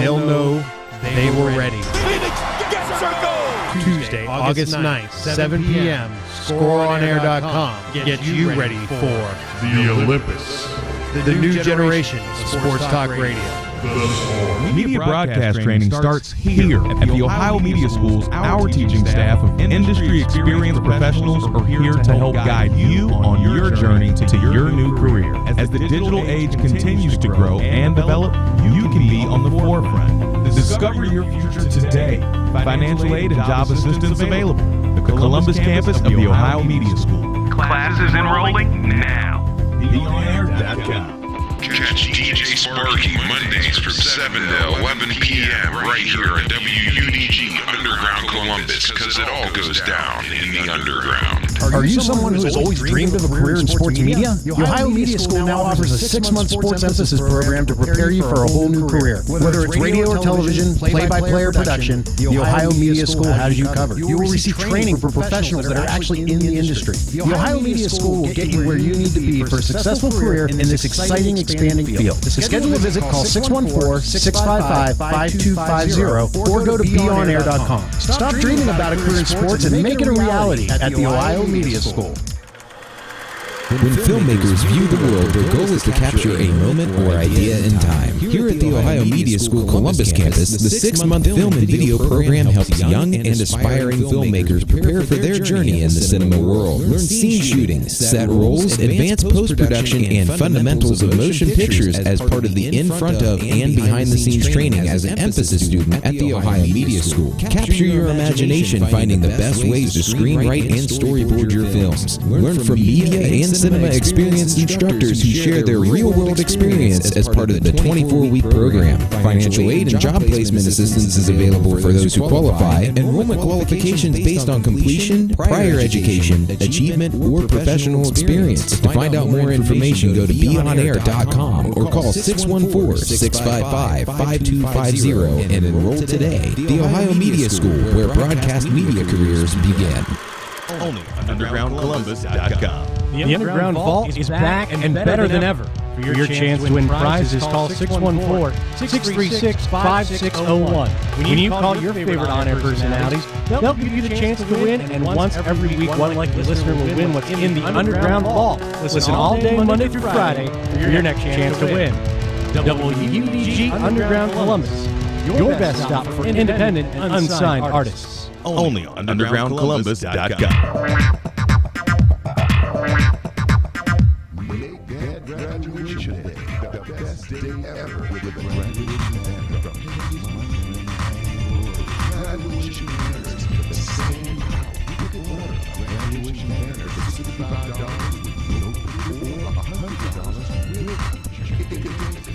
they'll know they were ready. Tuesday, August 9th, 7 p.m., ScoreOnAir.com gets you ready for The Olympus. the new generation of sports talk radio. Media broadcast training starts here at the Ohio Media Schools. Our teaching staff of industry experienced professionals are here to help guide you on your journey to your new career. As the digital age continues to grow and develop, you can be on the forefront. Discover your future today. Financial aid and job assistance available. The Columbus campus of the Ohio Media School. Classes enrolling now. BeOnAir.com. Catch DJ Sparky Mondays from 7 to 11 p.m. right here at WUDG Underground Columbus, because it all goes down in the underground. Are you someone who has always dreamed of a career in sports media? The Ohio Media School now offers a 6-month sports emphasis program to prepare you for a whole new career. Whether it's radio or television, play-by-play production, the Ohio Media School has you covered. You will receive training for professionals that are actually in the industry. The Ohio Media School will get you where you need to be for a successful career in this exciting, expanding field. To schedule a visit, call 614-655-5250 or go to beonair.com. Stop dreaming about a career in sports and make it a reality at the Ohio Media School. When filmmakers view the world, their goal is to capture a moment or idea in time. Here at the Ohio Media School Columbus campus, the 6-month film and video program helps young and aspiring filmmakers prepare for their journey in the cinema world. Learn scene shooting, set roles, advanced post-production, and fundamentals of motion pictures as part of the in front of and behind the scenes training as an emphasis student at the Ohio Media School. Capture your imagination finding the best ways to screenwrite and storyboard your films. Learn from media and cinema experienced instructors who share their real-world experience as part of the 24-week program. Financial aid and job placement assistance is available for those who qualify. Enrollment qualifications based on completion, prior education, achievement, or professional experience. To find out more information, go to beonair.com or call 614-655-5250 and enroll today. The Ohio Media School, where broadcast media careers begin. Only on UndergroundColumbus.com. The Underground Vault is back and better than ever. For your chance to win prizes, call 614-636-5601. When you call your favorite on-air personalities, they'll give you the chance to win, and once every week, one lucky listener will win what's in the Underground Vault. Listen all day, Monday through Friday, for your next chance to win. WUDG Underground Columbus, your best stop for independent and unsigned artists. Only on UndergroundColumbus.com. Make that graduation day the best day ever with the graduation band from graduation banners, the same graduation banners at $65 or $100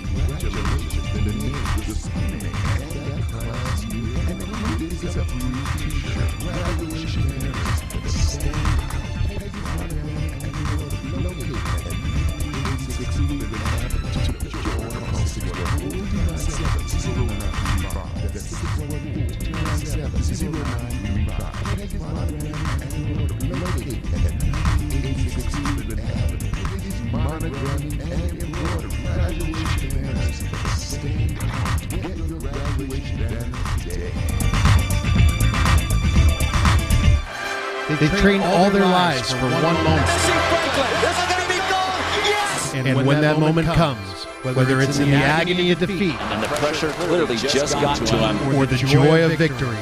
congratulations, the name of the student and that class and it is a free t-shirt. Graduation banners at the same They've trained all their lives for one moment. And when that moment comes, whether it's in the agony of defeat And the pressure clearly just got to him. or the joy of victory,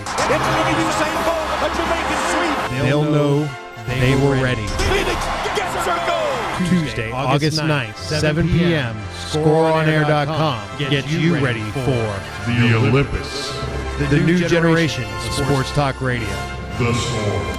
they'll know they were ready. Tuesday, August 9th, 7 p.m., ScoreOnAir.com gets you ready for the Olympus, the new generation of sports talk radio. the Score.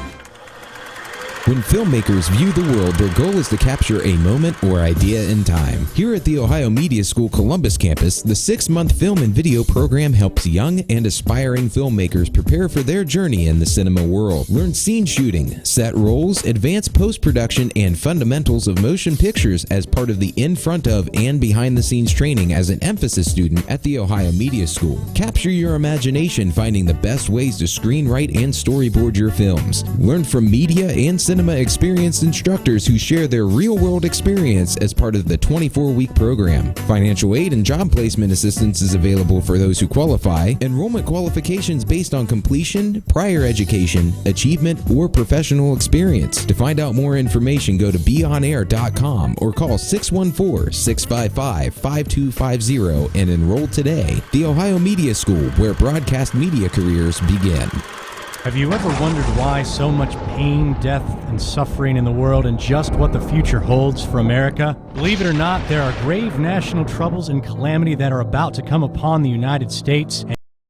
When filmmakers view the world, their goal is to capture a moment or idea in time. Here at the Ohio Media School Columbus campus, the 6-month film and video program helps young and aspiring filmmakers prepare for their journey in the cinema world. Learn scene shooting, set roles, advanced post-production, and fundamentals of motion pictures as part of the in front of and behind the scenes training as an emphasis student at the Ohio Media School. Capture your imagination finding the best ways to screenwrite and storyboard your films. Learn from media and cinema experienced instructors who share their real-world experience as part of the 24-week program. Financial aid and job placement assistance is available for those who qualify. Enrollment qualifications based on completion, prior education, achievement, or professional experience. To find out more information, go to beonair.com or call 614-655-5250 and enroll today. The Ohio Media School, where broadcast media careers begin. Have you ever wondered why so much pain, death, and suffering in the world and just what the future holds for America? Believe it or not, there are grave national troubles and calamity that are about to come upon the United States,